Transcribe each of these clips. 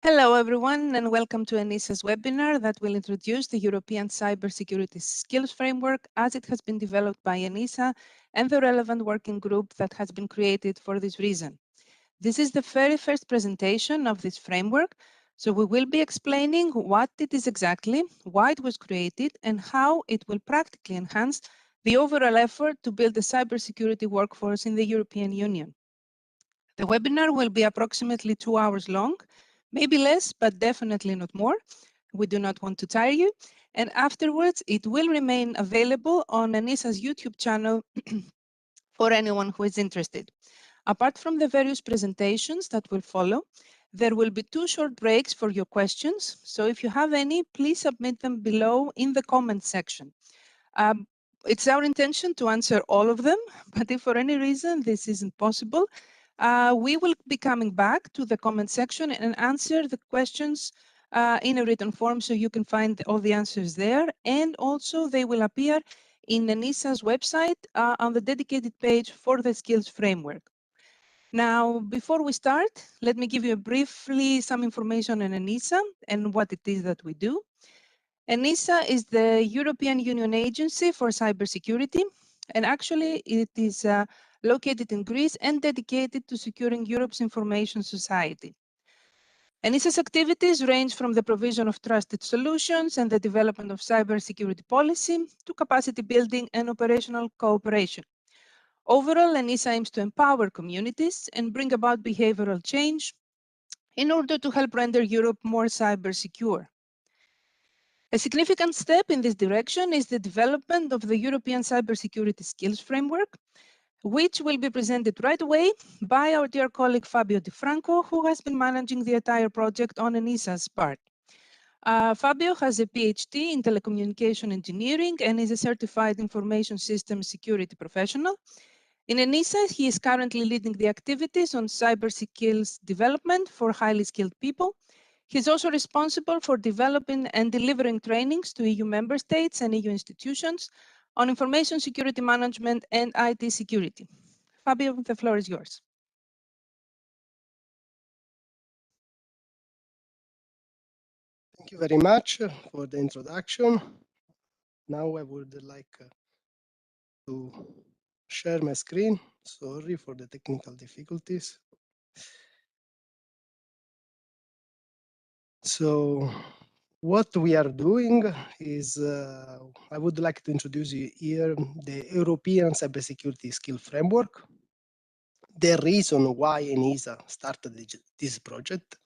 Hello, everyone, and welcome to ENISA's webinar that will introduce the European Cybersecurity Skills Framework as it has been developed by ENISA and the relevant working group that has been created for this reason. This is the very first presentation of this framework, so we will be explaining what it is exactly, why it was created, and how it will practically enhance the overall effort to build a cybersecurity workforce in the European Union. The webinar will be approximately 2 hours long, maybe less, but definitely not more. We do not want to tire you. And afterwards, it will remain available on ENISA's YouTube channel for anyone who is interested. Apart from the various presentations that will follow, there will be 2 short breaks for your questions. So if you have any, please submit them below in the comments section. It's our intention to answer all of them, but if for any reason this isn't possible, we will be coming back to the comment section and answer the questions in a written form, so you can find all the answers there. And also they will appear in ENISA's website on the dedicated page for the skills framework. Now, before we start, let me give you briefly some information on ENISA and what it is that we do. ENISA is the European Union Agency for Cybersecurity, and actually it is located in Greece and dedicated to securing Europe's information society. ENISA's activities range from the provision of trusted solutions and the development of cybersecurity policy to capacity building and operational cooperation. Overall, ENISA aims to empower communities and bring about behavioral change in order to help render Europe more cyber secure. A significant step in this direction is the development of the European Cybersecurity Skills Framework, which will be presented right away by our dear colleague Fabio Di Franco, who has been managing the entire project on ENISA's part. Fabio has a PhD in telecommunication engineering and is a certified information systems security professional. In ENISA, he is currently leading the activities on cyber skills development for highly skilled people. He is also responsible for developing and delivering trainings to EU member states and EU institutions on information security management and IT security. Fabio, the floor is yours. Thank you very much for the introduction. Now I would like to share my screen. Sorry for the technical difficulties. So what we are doing is, I would like to introduce you here the European Cybersecurity Skill Framework, the reason why ENISA started this project,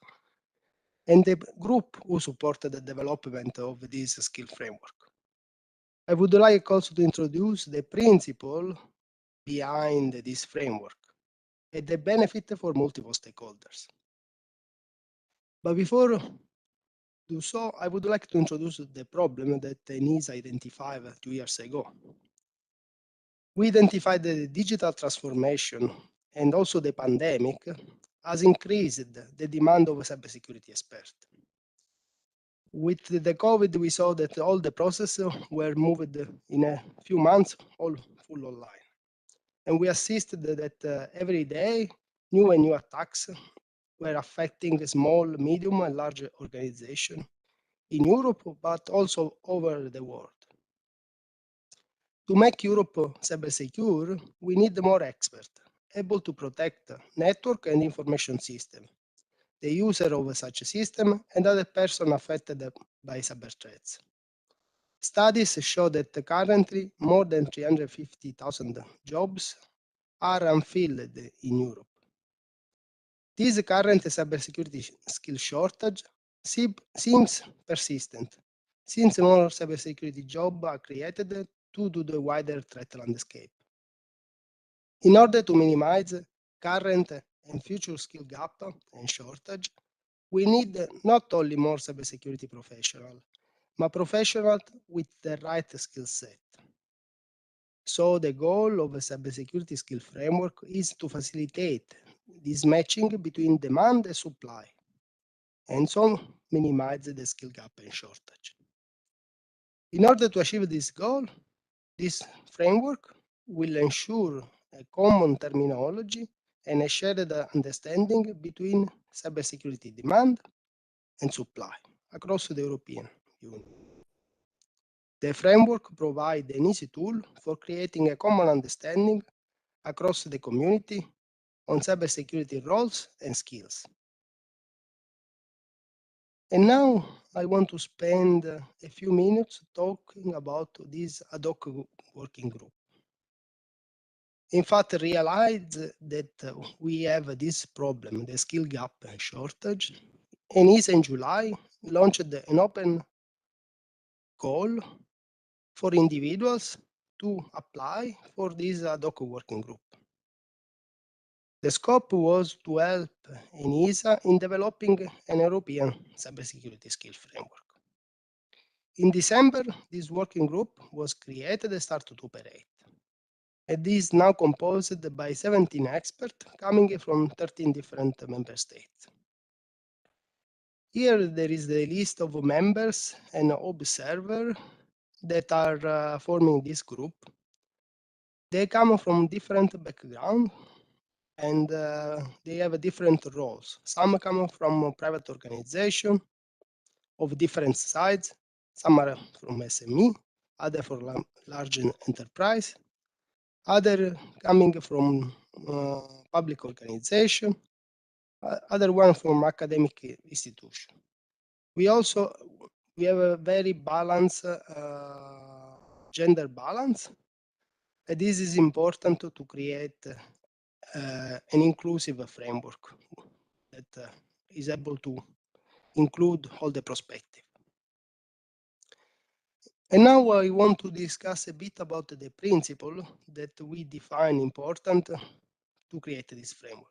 and the group who supported the development of this skill framework. I would like also to introduce the principle behind this framework and the benefit for multiple stakeholders. But before do so, I would like to introduce the problem that ENISA identified 2 years ago. We identified the digital transformation and also the pandemic has increased the demand of a cybersecurity expert. With the COVID, we saw that all the processes were moved in a few months, all full online. And we assisted that every day, new and new attacks were affecting small, medium, and large organizations in Europe, but also over the world. To make Europe cyber secure, we need more experts, able to protect network and information system, the user of such a system, and other persons affected by cyber threats. Studies show that currently more than 350,000 jobs are unfilled in Europe. This current cybersecurity skill shortage seems persistent, since more cybersecurity jobs are created due to the wider threat landscape. In order to minimize current and future skill gap and shortage, we need not only more cybersecurity professionals, but professionals with the right skill set. So the goal of a cybersecurity skill framework is to facilitate this matching between demand and supply, and so minimize the skill gap and shortage. In order to achieve this goal, this framework will ensure a common terminology and a shared understanding between cybersecurity demand and supply across the European Union. The framework provides an easy tool for creating a common understanding across the community on cybersecurity roles and skills. And now I want to spend a few minutes talking about this ad hoc working group. In fact, realize that we have this problem, the skill gap shortage. ENISA in July launched an open call for individuals to apply for this ad hoc working group. The scope was to help ENISA in developing an European cybersecurity skills framework. In December, this working group was created and started to operate. It is now composed by 17 experts coming from 13 different member states. Here there is the list of members and observers that are forming this group. They come from different backgrounds and they have different roles. Some come from private organizations of different sizes. Some are from SME, other from large enterprise, other coming from public organization, other one from academic institution. We have a very balanced gender balance, and this is important to create an inclusive framework that is able to include all the perspective. And now I want to discuss a bit about the principle that we define important to create this framework.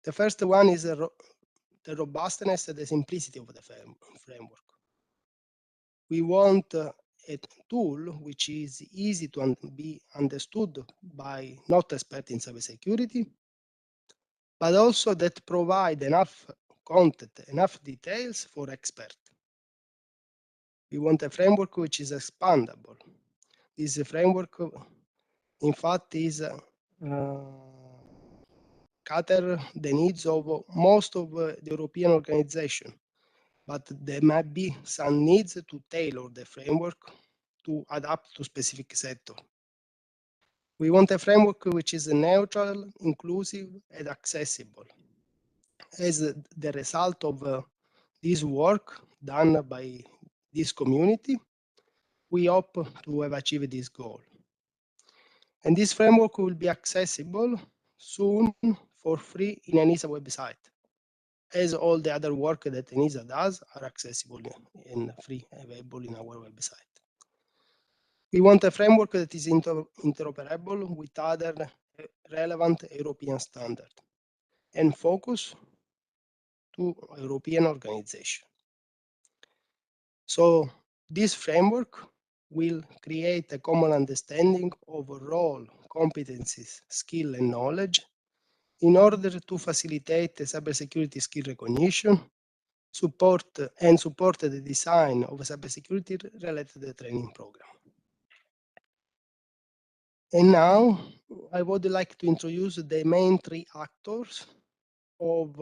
The first one is the robustness and the simplicity of the framework. We want a tool which is easy to be understood by not experts in cybersecurity, but also that provide enough content, enough details for experts. We want a framework which is expandable. This framework, in fact, is cater the needs of most of the European organizations, but there might be some needs to tailor the framework to adapt to specific sector. We want a framework which is neutral, inclusive, and accessible. As the result of this work done by this community, we hope to have achieved this goal. And this framework will be accessible soon for free in ENISA website, as all the other work that ENISA does are accessible and free, available in our website. We want a framework that is interoperable with other relevant European standards and focus to European organization. So this framework will create a common understanding of role, competencies, skill, and knowledge in order to facilitate the cybersecurity skill recognition, support the design of a cybersecurity related training program. And now I would like to introduce the main three actors of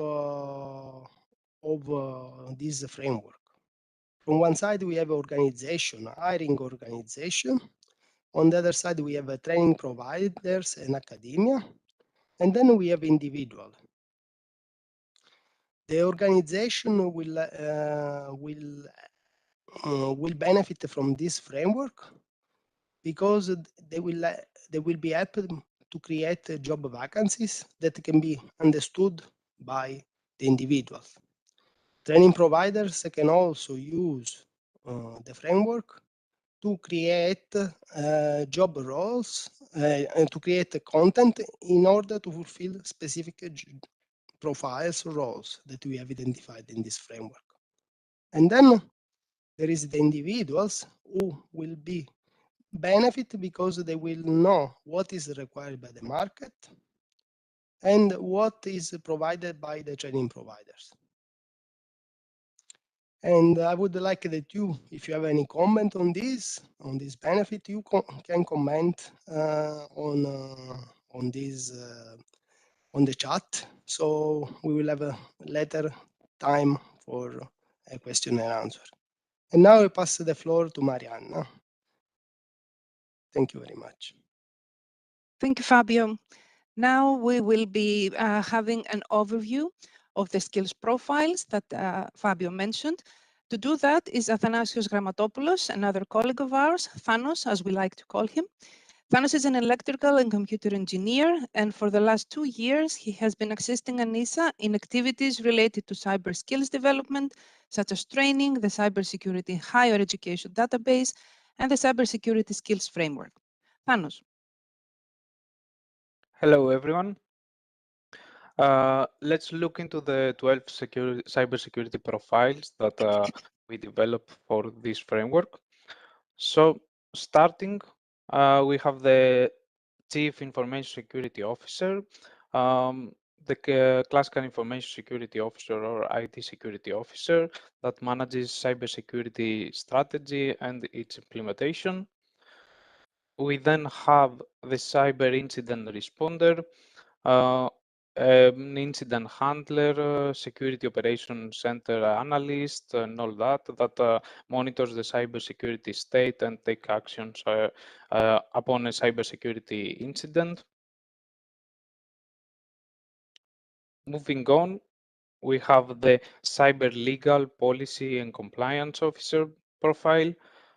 this framework. From one side, we have organization, hiring organization. On the other side, we have training providers and academia. And then we have individual. The organization will benefit from this framework because they will be helped to create job vacancies that can be understood by the individuals. Training providers can also use the framework to create job roles and to create content in order to fulfill specific profiles or roles that we have identified in this framework. And then there is the individuals who will be benefit because they will know what is required by the market and what is provided by the training providers. And I would like that you, if you have any comment on this benefit, you can comment on this on the chat. So we will have a later time for a question and answer. And now I pass the floor to Marianna. Thank you very much. Thank you, Fabio. Now we will be having an overview of the skills profiles that Fabio mentioned. To do that is Athanasios Grammatopoulos, another colleague of ours, Thanos, as we like to call him. Thanos is an electrical and computer engineer, and for the last 2 years, he has been assisting ENISA in activities related to cyber skills development, such as training, the Cybersecurity Higher Education Database, and the Cybersecurity Skills Framework. Thanos. Hello, everyone. Let's look into the 12 cybersecurity profiles that we developed for this framework. So, starting, we have the Chief Information Security Officer, the classical Information Security Officer or IT Security Officer that manages cybersecurity strategy and its implementation. We then have the Cyber Incident Responder, an incident handler, security operations center analyst, and all that monitors the cybersecurity state and take actions upon a cybersecurity incident. Moving on, we have the cyber legal policy and compliance officer profile,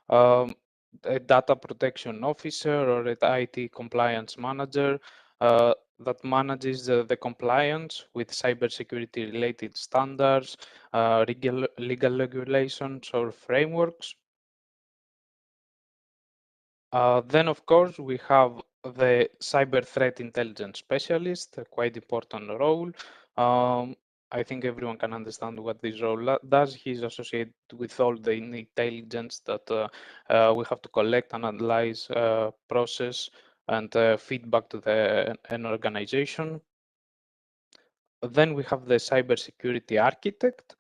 a data protection officer or an IT compliance manager that manages the compliance with cybersecurity related standards, legal regulations or frameworks. Then, of course, we have the cyber threat intelligence specialist, a quite important role. I think everyone can understand what this role does. He's associated with all the intelligence that we have to collect, analyze, process, and feedback to an organization. Then we have the cybersecurity architect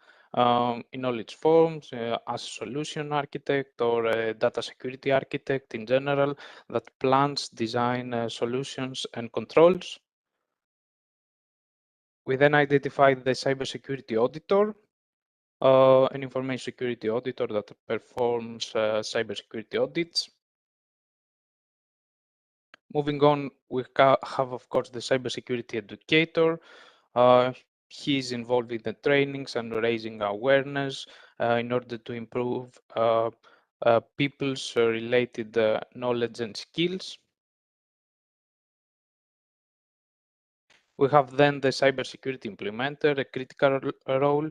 in all its forms, as a solution architect or a data security architect in general that plans, design solutions and controls. We then identified the cybersecurity auditor, an information security auditor that performs cybersecurity audits. Moving on, we have, of course, the cybersecurity educator. He is involved in the trainings and raising awareness in order to improve people's related knowledge and skills. We have then the cybersecurity implementer, a critical role.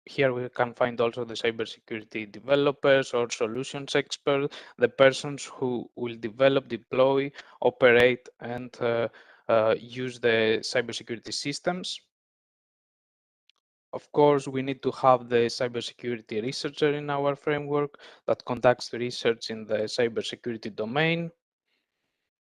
Here we can find also the cybersecurity developers or solutions experts, the persons who will develop, deploy, operate, and use the cybersecurity systems. Of course, we need to have the cybersecurity researcher in our framework that conducts research in the cybersecurity domain.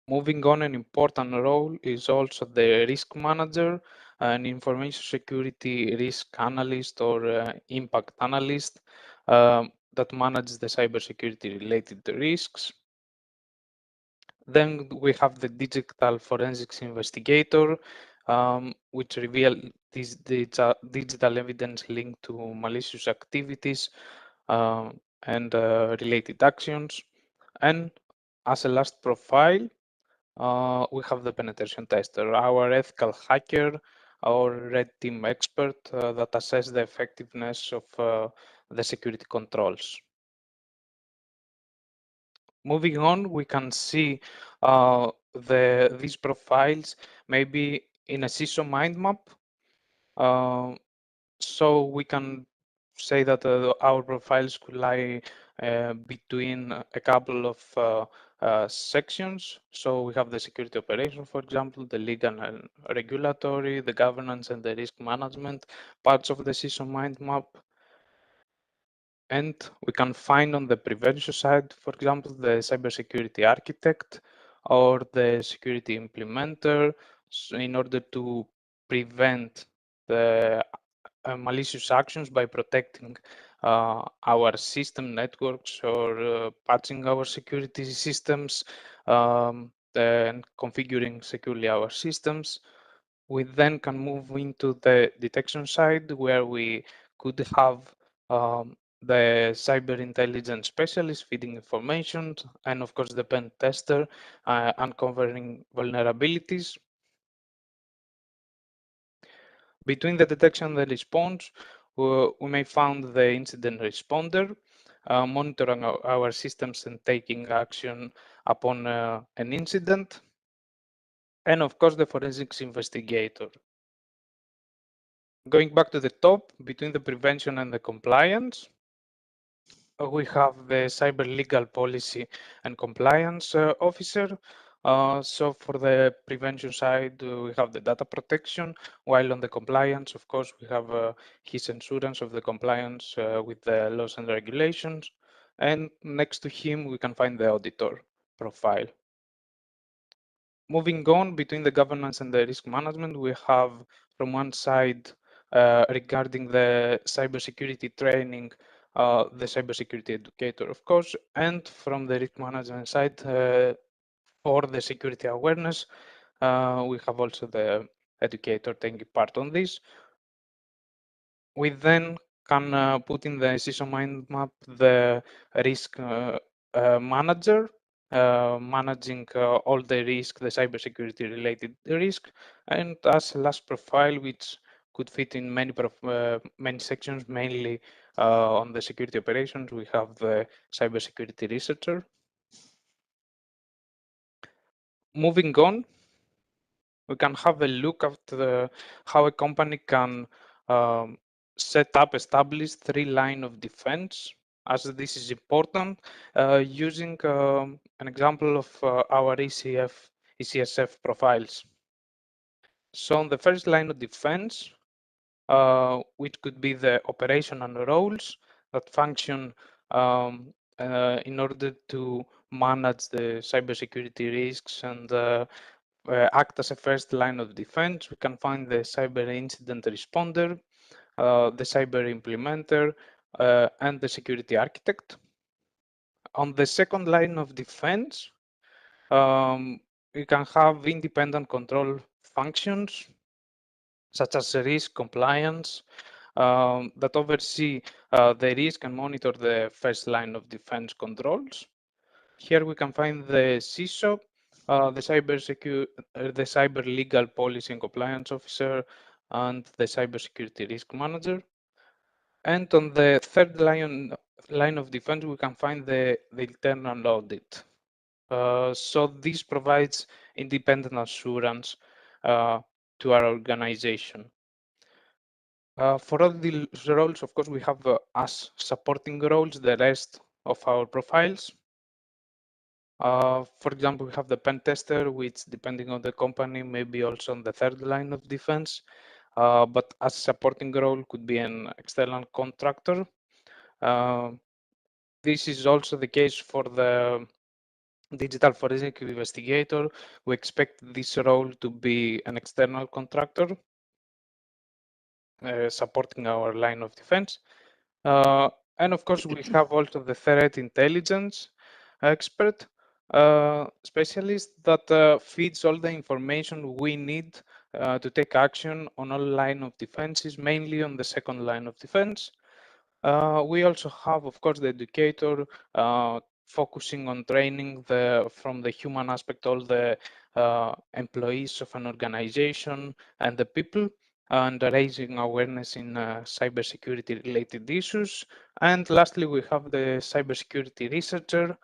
Moving on, an important role is also the risk manager, an information security risk analyst or impact analyst that manages the cybersecurity related risks. Then we have the digital forensics investigator, which reveal this digital evidence linked to malicious activities and related actions. And as a last profile, we have the penetration tester, our ethical hacker, our red team expert that assess the effectiveness of the security controls. Moving on, we can see these profiles maybe in a CISO mind map. So we can say that our profiles could lie between a couple of sections. So we have the security operation, for example, the legal and regulatory, the governance and the risk management parts of the CISO mind map. And we can find on the prevention side, for example, the cybersecurity architect or the security implementer in order to prevent the malicious actions by protecting our system networks or patching our security systems and configuring securely our systems. We then can move into the detection side, where we could have the cyber intelligence specialist feeding information, and of course the pen tester uncovering vulnerabilities. Between the detection and the response, we may find the incident responder, monitoring our systems and taking action upon an incident, and of course the forensics investigator. Going back to the top, between the prevention and the compliance, we have the cyber legal policy and compliance officer. So for the prevention side, we have the data protection, while on the compliance, of course, we have his assurance of the compliance with the laws and regulations. And next to him, we can find the auditor profile. Moving on, between the governance and the risk management, we have from one side regarding the cybersecurity training, the cybersecurity educator, of course, and from the risk management side, for the security awareness, we have also the educator taking part on this. We then can put in the CISO mind map the risk manager, managing all the risk, the cybersecurity related risk, and as last profile, which could fit in many sections, mainly on the security operations, we have the cybersecurity researcher. Moving on, we can have a look at how a company can establish 3 lines of defense, as this is important, using an example of our ECSF profiles. So on the first line of defense, which could be the operational roles that function in order to manage the cybersecurity risks and act as a first line of defense. We can find the cyber incident responder, the cyber implementer, and the security architect. On the second line of defense, we can have independent control functions, such as risk compliance, that oversee the risk and monitor the first line of defense controls. Here we can find the CISO, the cyber legal policy and compliance officer, and the cybersecurity risk manager. And on the third line of defense, we can find the internal audit. So this provides independent assurance to our organization. For all these roles, of course, we have as supporting roles the rest of our profiles. For example, we have the pen tester, which, depending on the company, may be also on the third line of defense, but as supporting role could be an external contractor. This is also the case for the digital forensic investigator. We expect this role to be an external contractor supporting our line of defense. And of course, we have also the threat intelligence expert specialist that feeds all the information we need to take action on all line of defenses, mainly on the second line of defense. We also have, of course, the educator focusing on training from the human aspect, all the employees of an organization and the people, and raising awareness in cybersecurity related issues. And lastly, we have the cybersecurity researcher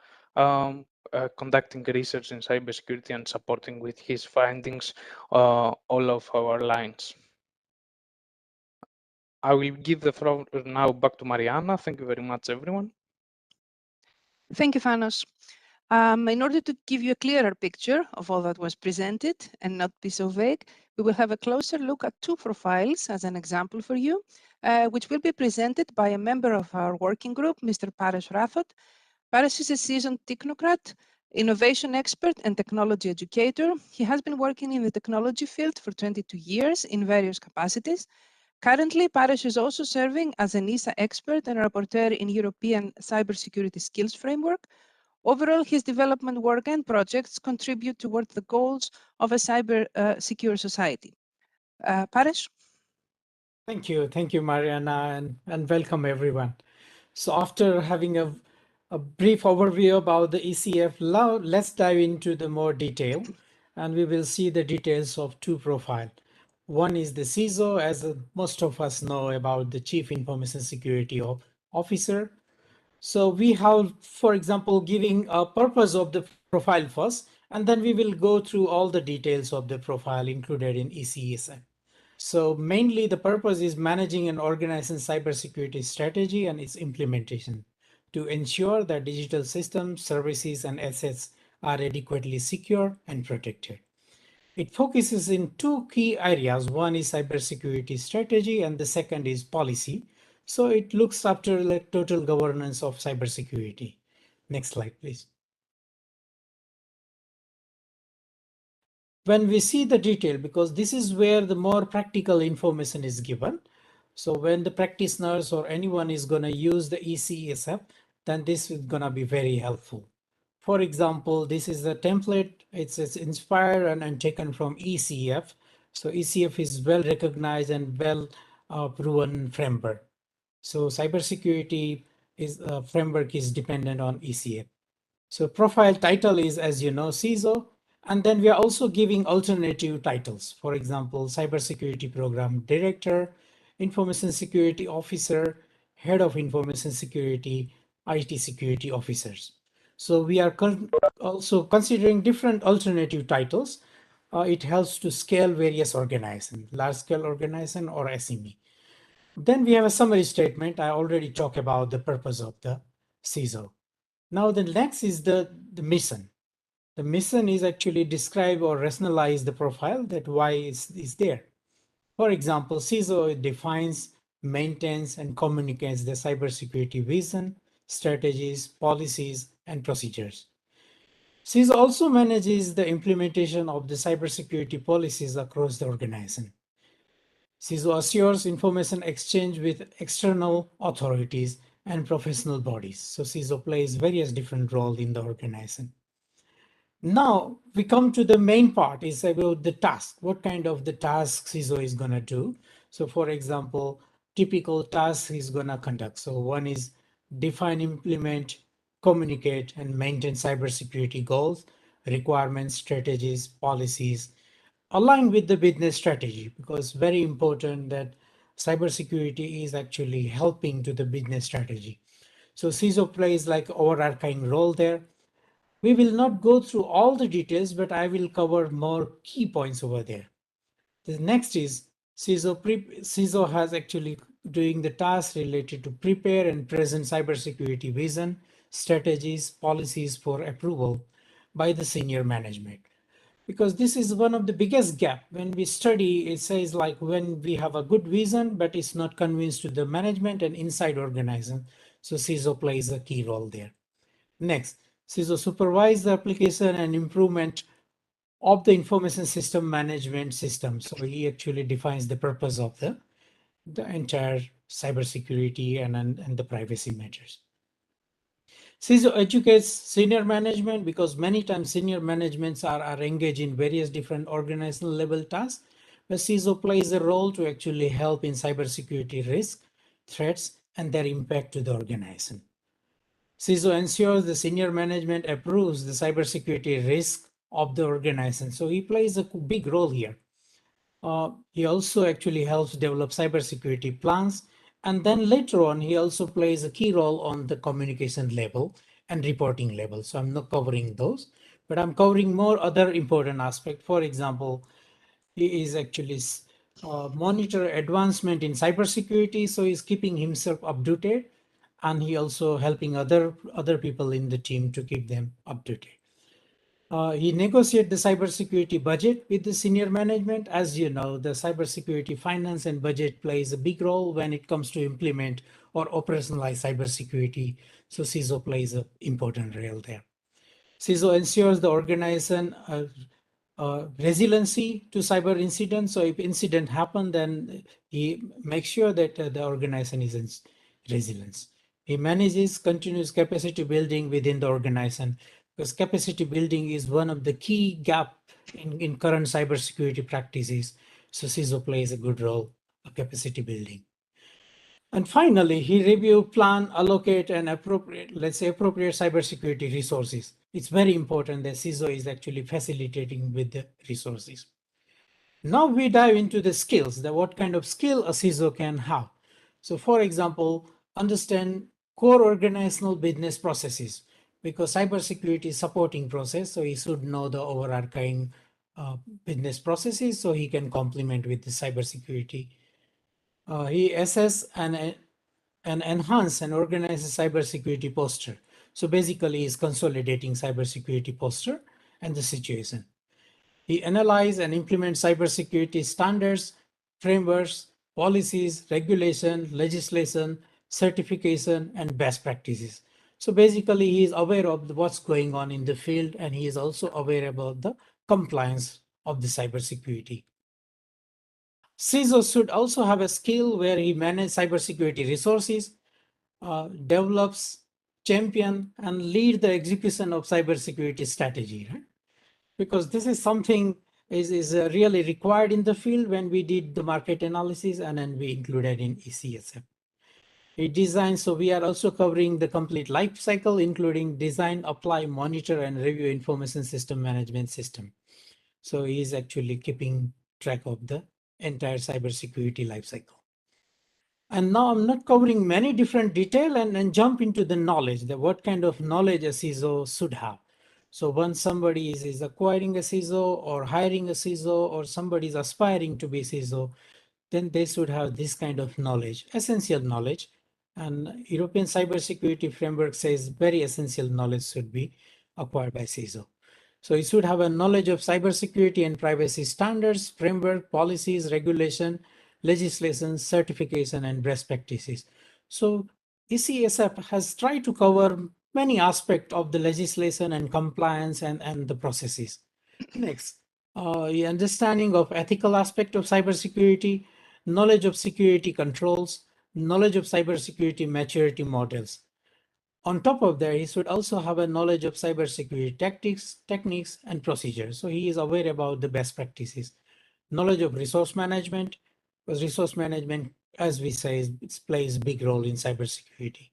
conducting research in cybersecurity and supporting with his findings all of our lines. I will give the floor now back to Marianna. Thank you very much, everyone. Thank you, Fanos. In order to give you a clearer picture of all that was presented and not be so vague, we will have a closer look at 2 profiles as an example for you, which will be presented by a member of our working group, Mr. Paresh Rathod. Paresh is a seasoned technocrat, innovation expert, and technology educator. He has been working in the technology field for 22 years in various capacities. Currently, Paresh is also serving as an ENISA expert and rapporteur in European Cybersecurity Skills Framework. Overall, his development work and projects contribute towards the goals of a cyber secure society. Paresh? Thank you, Marianna, and welcome everyone. So after having a brief overview about the ECF, now let's dive into the more detail, and we will see the details of two profiles. One is the CISO, as most of us know about the Chief Information Security Officer. So we have, for example, giving a purpose of the profile first, and then we will go through all the details of the profile included in ECSF. So mainly the purpose is managing and organizing cybersecurity strategy and its implementation to ensure that digital systems, services, and assets are adequately secure and protected. It focuses in two key areas. One is cybersecurity strategy and the second is policy. So it looks after like total governance of cybersecurity. Next slide, please. When we see the detail, because this is where the more practical information is given. So when the practitioners or anyone is going to use the ECSF, then this is going to be very helpful. For example, this is a template. It's inspired and taken from ECF. So ECF is well recognized and well proven framework. So cybersecurity framework is dependent on ECF. So profile title is, as you know, CISO. And then we are also giving alternative titles. For example, Cybersecurity Program Director, Information Security Officer, Head of Information Security, IT Security Officers. So we are also considering different alternative titles. It helps to scale various organizations, large-scale organization or SME. Then we have a summary statement. I already talked about the purpose of the CISO. Now the next is the mission. The mission is actually describe or rationalize the profile that why is there. For example, CISO defines, maintains, and communicates the cybersecurity vision, strategies, policies, and procedures. CISO also manages the implementation of the cybersecurity policies across the organization. CISO assures information exchange with external authorities and professional bodies. So CISO plays various different roles in the organization. Now we come to the main part is about the task. What kind of the task CISO is going to do? So for example, typical tasks he's going to conduct. So one is define, implement, communicate, and maintain cybersecurity goals, requirements, strategies, policies, align with the business strategy, because very important that cybersecurity is actually helping to the business strategy. So CISO plays like overarching role there. We will not go through all the details, but I will cover more key points over there. The next is CISO has actually doing the tasks related to prepare and present cybersecurity vision, strategies, policies for approval by the senior management. Because this is one of the biggest gap when we study, it says like when we have a good vision, but it's not convinced to the management and inside organization. So CISO plays a key role there. Next, CISO supervise the application and improvement of the information system management system. So he actually defines the purpose of the entire cybersecurity and the privacy measures. CISO educates senior management because many times senior managements are engaged in various different organizational level tasks, but CISO plays a role to actually help in cybersecurity risk, threats, and their impact to the organization. CISO ensures the senior management approves the cybersecurity risk of the organization. So he plays a big role here. He also actually helps develop cybersecurity plans. And then later on, he also plays a key role on the communication level and reporting level. So I'm not covering those, but I'm covering more other important aspects. For example, he is actually monitor advancement in cybersecurity. So he's keeping himself updated, and he also helping other people in the team to keep them updated. He negotiates the cybersecurity budget with the senior management. As you know, the cybersecurity finance and budget plays a big role when it comes to implement or operationalize cybersecurity. So CISO plays an important role there. CISO ensures the organization resiliency to cyber incidents. So if incident happen, then he makes sure that the organization is in resilience. He manages continuous capacity building within the organization, because capacity building is one of the key gap in current cybersecurity practices. So CISO plays a good role of capacity building. And finally, he review, plan, allocate, and appropriate cybersecurity resources. It's very important that CISO is actually facilitating with the resources. Now we dive into the skills, what kind of skill a CISO can have. So for example, understand core organizational business processes, because cybersecurity is supporting process, so he should know the overarching business processes so he can complement with the cybersecurity. He assess and enhance and organize a cybersecurity posture. So basically he's consolidating cybersecurity posture and the situation. He analyze and implement cybersecurity standards, frameworks, policies, regulation, legislation, certification, and best practices. So basically he is aware of what's going on in the field, and he is also aware about the compliance of the cybersecurity. CISO should also have a skill where he manages cybersecurity resources, develops, champion, and lead the execution of cybersecurity strategy, right? Because this is something is really required in the field when we did the market analysis, and then we included in ECSF. It designs, so we are also covering the complete life cycle, including design, apply, monitor, and review information system management system. So he is actually keeping track of the entire cybersecurity lifecycle. And now I'm not covering many different detail and jump into the knowledge, that what kind of knowledge a CISO should have. So once somebody is acquiring a CISO or hiring a CISO, or somebody is aspiring to be CISO, then they should have this kind of knowledge, essential knowledge. And European Cybersecurity Framework says very essential knowledge should be acquired by CISO. So you should have a knowledge of cybersecurity and privacy standards, framework, policies, regulation, legislation, certification, and best practices. So ECSF has tried to cover many aspects of the legislation and compliance and the processes. Next, the understanding of ethical aspect of cybersecurity, knowledge of security controls, knowledge of cybersecurity maturity models. On top of that, he should also have a knowledge of cybersecurity tactics, techniques, and procedures. So he is aware about the best practices. Knowledge of resource management, because resource management, as we say, it plays a big role in cybersecurity.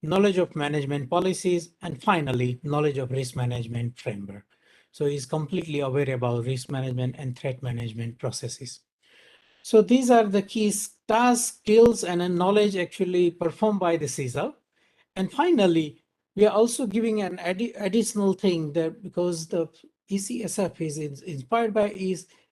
Knowledge of management policies, and finally, knowledge of risk management framework. So he's completely aware about risk management and threat management processes. So these are the key tasks, skills, and knowledge actually performed by the CISO. And finally, we are also giving an additional thing that, because the ECSF is inspired by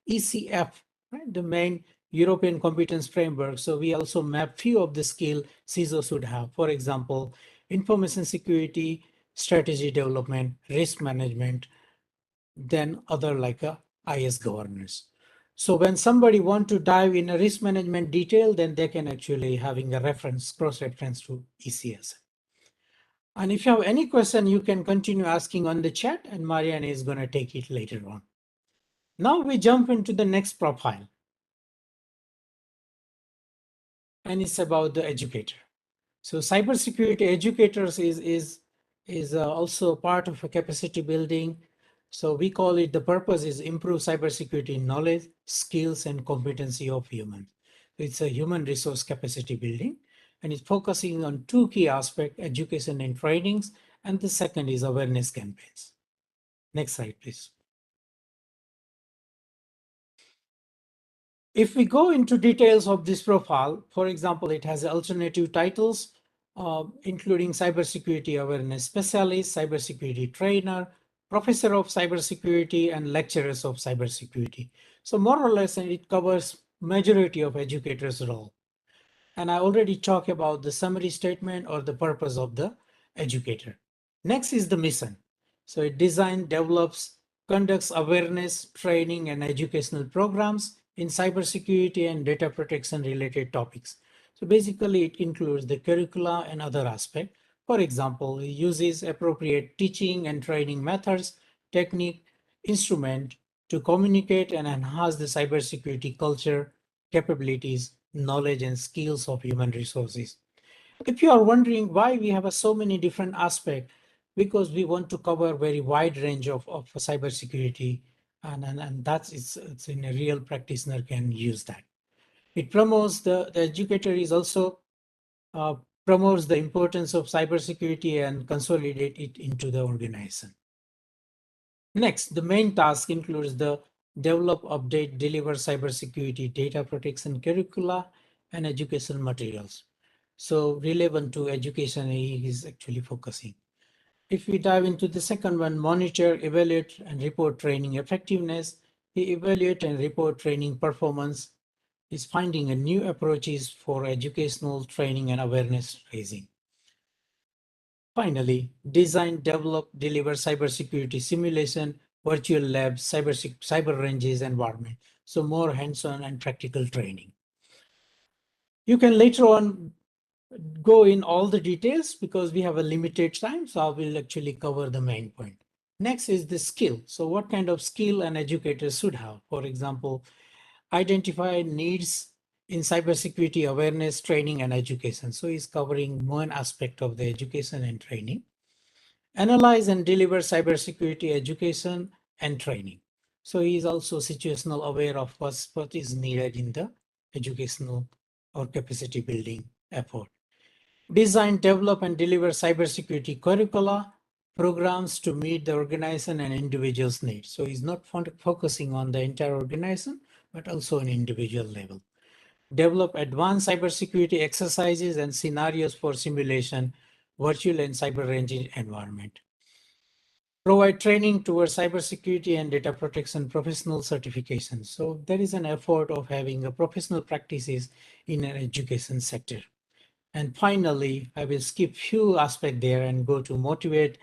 ECF, right? The main European competence framework. So we also map few of the skill CISO should have. For example, information security, strategy development, risk management, then other like IS governance. So when somebody want to dive in a risk management detail, then they can actually having a reference, cross-reference to ECSF. And if you have any question, you can continue asking on the chat, and Marianna is going to take it later on. Now we jump into the next profile. And it's about the educator. So cybersecurity educators is also part of a capacity building. So we call it, the purpose is improve cybersecurity knowledge, skills, and competency of humans. It's a human resource capacity building, and it's focusing on two key aspects, education and trainings, and the second is awareness campaigns. Next slide, please. If we go into details of this profile, for example, it has alternative titles, including cybersecurity awareness specialist, cybersecurity trainer, professor of cybersecurity, and lecturers of cybersecurity. So more or less, it covers majority of educators' role. And I already talked about the summary statement or the purpose of the educator. Next is the mission. So it designs, develops, conducts awareness, training, and educational programs in cybersecurity and data protection related topics. So basically it includes the curricula and other aspects. For example, it uses appropriate teaching and training methods, technique, instrument to communicate and enhance the cybersecurity culture, capabilities, knowledge, and skills of human resources. If you are wondering why we have so many different aspects, because we want to cover very wide range of cybersecurity and it's in a real practitioner can use that. It promotes the educator is also promotes the importance of cybersecurity and consolidate it into the organization. Next, the main task includes the develop, update, deliver cybersecurity data protection curricula and educational materials. So relevant to education, he is actually focusing. If we dive into the second one, monitor, evaluate, and report training effectiveness, he evaluate and report training performance, is finding a new approaches for educational training and awareness raising. Finally, design, develop, deliver cybersecurity simulation, virtual labs, cyber ranges environment. So more hands-on and practical training. You can later on go in all the details because we have a limited time. So I will actually cover the main point. Next is the skill. So what kind of skill an educator should have? For example, identify needs in cybersecurity awareness, training, and education. So he's covering one aspect of the education and training. Analyze and deliver cybersecurity education and training. So he is also situational aware of what is needed in the educational or capacity building effort. Design, develop, and deliver cybersecurity curricula, programs to meet the organization and individual's needs. So he's not focusing on the entire organization, but also on individual level. Develop advanced cybersecurity exercises and scenarios for simulation, virtual and cyber ranging environment. Provide training towards cybersecurity and data protection professional certification. So there is an effort of having a professional practices in an education sector. And finally, I will skip few aspects there and go to motivate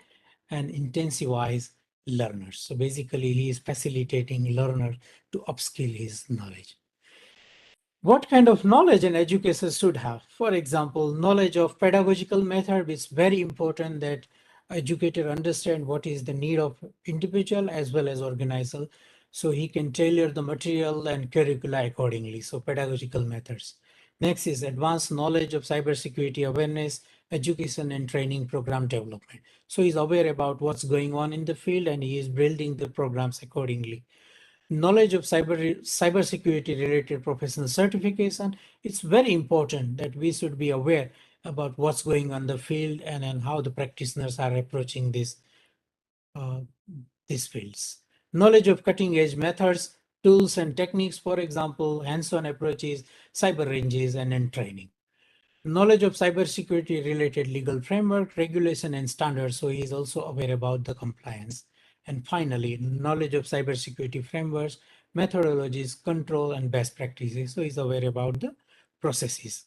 and intensivize learners. So basically, he is facilitating learner to upskill his knowledge. What kind of knowledge an educator should have? For example, knowledge of pedagogical method is very important that educator understand what is the need of individual as well as organizer, so he can tailor the material and curricula accordingly. So pedagogical methods. Next is advanced knowledge of cybersecurity awareness, education and training program development. So he's aware about what's going on in the field and he is building the programs accordingly. Knowledge of cybersecurity related professional certification. It's very important that we should be aware about what's going on in the field and how the practitioners are approaching these fields. Knowledge of cutting edge methods, tools and techniques, for example, hands-on approaches, cyber ranges, and then training. Knowledge of cybersecurity related legal framework, regulation, and standards. So he is also aware about the compliance. And finally, knowledge of cybersecurity frameworks, methodologies, control, and best practices. So he's aware about the processes.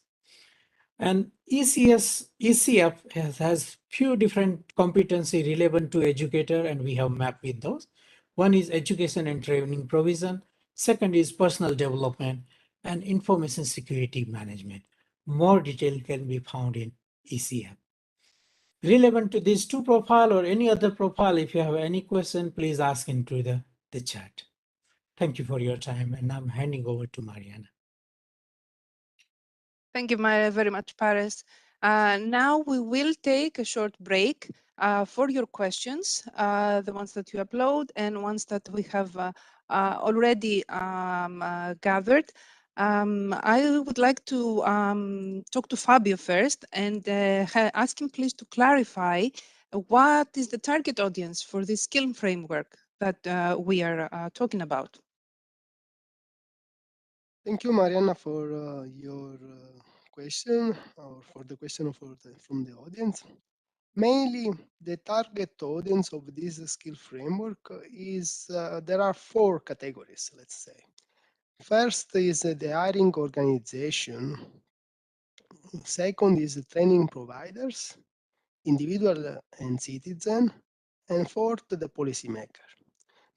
And ECF has few different competency relevant to educator, and we have mapped with those. One is education and training provision. Second is personal development and information security management. More detail can be found in ECF. Relevant to these two profile or any other profile, if you have any question, please ask into the chat. Thank you for your time, and I'm handing over to Marianna. Thank you very much, Paresh. Now we will take a short break for your questions, the ones that you upload and ones that we have already gathered. I would like to talk to Fabio first and ask him please to clarify what is the target audience for this skill framework that we are talking about. Thank you, Marianna, for your question or for the question from the audience. Mainly, the target audience of this skill framework is there are 4 categories, let's say. First is the hiring organization. Second is the training providers, individual and citizen. And fourth, the policymaker.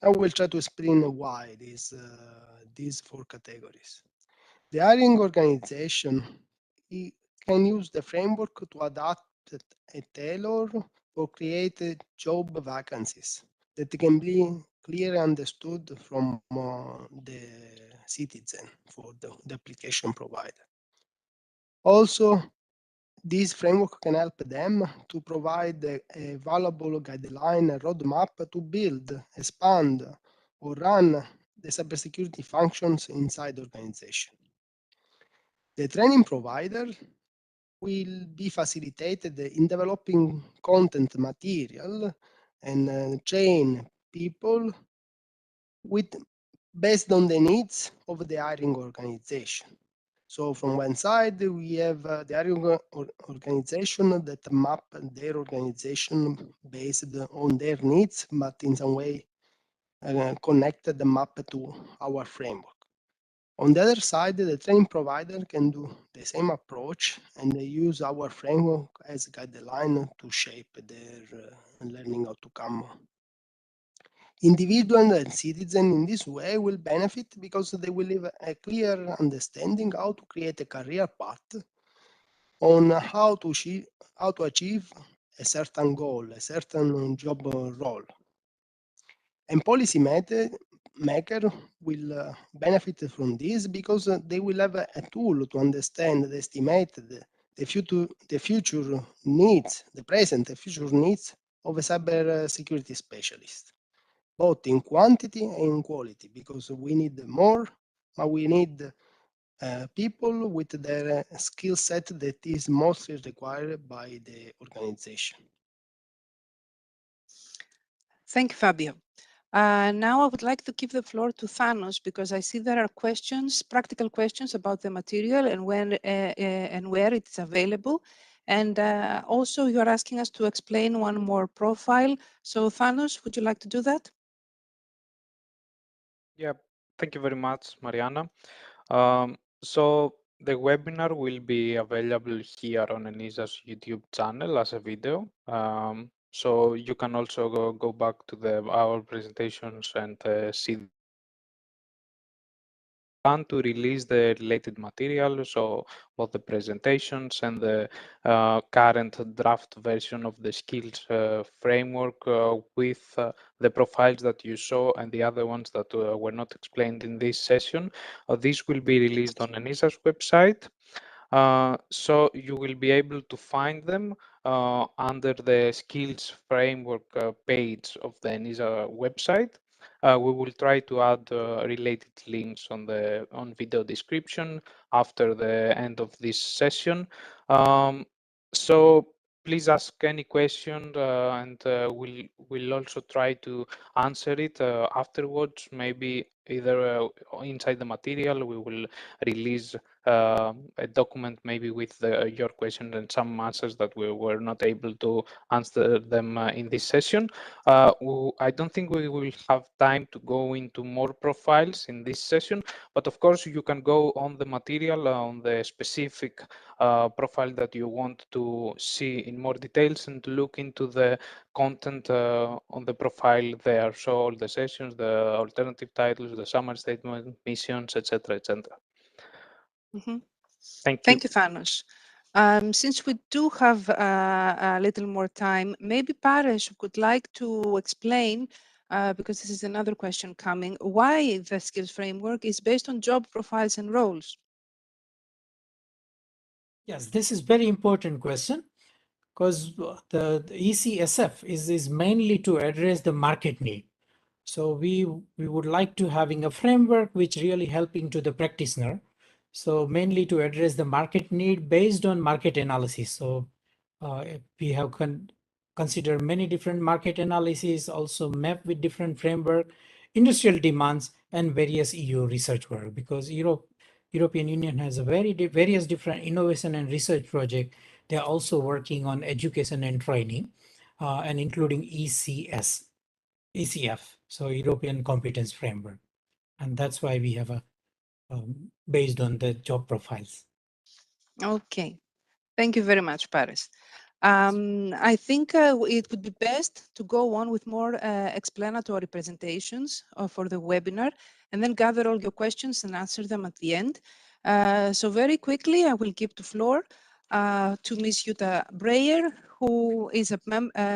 I will try to explain why these 4 categories. The hiring organization can use the framework to adapt a tailor or create job vacancies that can be clearly understood from the citizen for the application provider. Also, this framework can help them to provide a valuable guideline, a roadmap to build, expand, or run the cybersecurity functions inside the organization. The training provider will be facilitated in developing content material and train people based on the needs of the hiring organization. So from one side, we have the hiring organization that map their organization based on their needs, but in some way connect the map to our framework. On the other side, the training provider can do the same approach and they use our framework as a guideline to shape their learning outcome. Individuals and citizens in this way will benefit because they will have a clear understanding how to create a career path on how to achieve a certain goal, a certain job role. And policy maker will benefit from this because they will have a tool to understand and estimate the future needs, the present and future needs of a cyber security specialist, both in quantity and in quality, because we need more, but we need people with their skill set that is mostly required by the organization. Thank you, Fabio. Now I would like to give the floor to Thanos because I see there are questions, practical questions about the material and when and where it's available. And also you're asking us to explain one more profile. So Thanos, would you like to do that? Yeah, thank you very much, Marianna. So the webinar will be available here on ENISA's YouTube channel as a video. So you can also go back to our presentations and see plan to release the related material, so both the presentations and the current draft version of the skills framework with the profiles that you saw and the other ones that were not explained in this session. This will be released on ENISA's website. So you will be able to find them under the skills framework page of the ENISA website. We will try to add related links on video description after the end of this session. So please ask any question and we'll also try to answer it afterwards. Maybe either inside the material we will release a document maybe with your questions and some answers that we were not able to answer them in this session. I don't think we will have time to go into more profiles in this session, but of course you can go on the material on the specific profile that you want to see in more details and look into the content on the profile there. So all the sessions, the alternative titles, the summary statement, missions, etc., etc. Thank you. Thank you, Thanos. Since we do have a little more time, maybe Paresh would like to explain, because this is another question coming, why the skills framework is based on job profiles and roles. Yes, this is very important question because the ECSF is mainly to address the market need. So we would like to having a framework which really helping to the practitioner. So mainly to address the market need based on market analysis. So we have considered many different market analyses, also map with different framework, industrial demands, and various EU research work, because European Union has a various different innovation and research project. They are also working on education and training, and including ECSF, so European Competence Framework. And that's why we have a based on the job profiles. Okay, thank you very much, Paresh. I think it would be best to go on with more explanatory presentations for the webinar and then gather all your questions and answer them at the end. So very quickly, I will give the floor to Ms. Jutta Breyer, who is a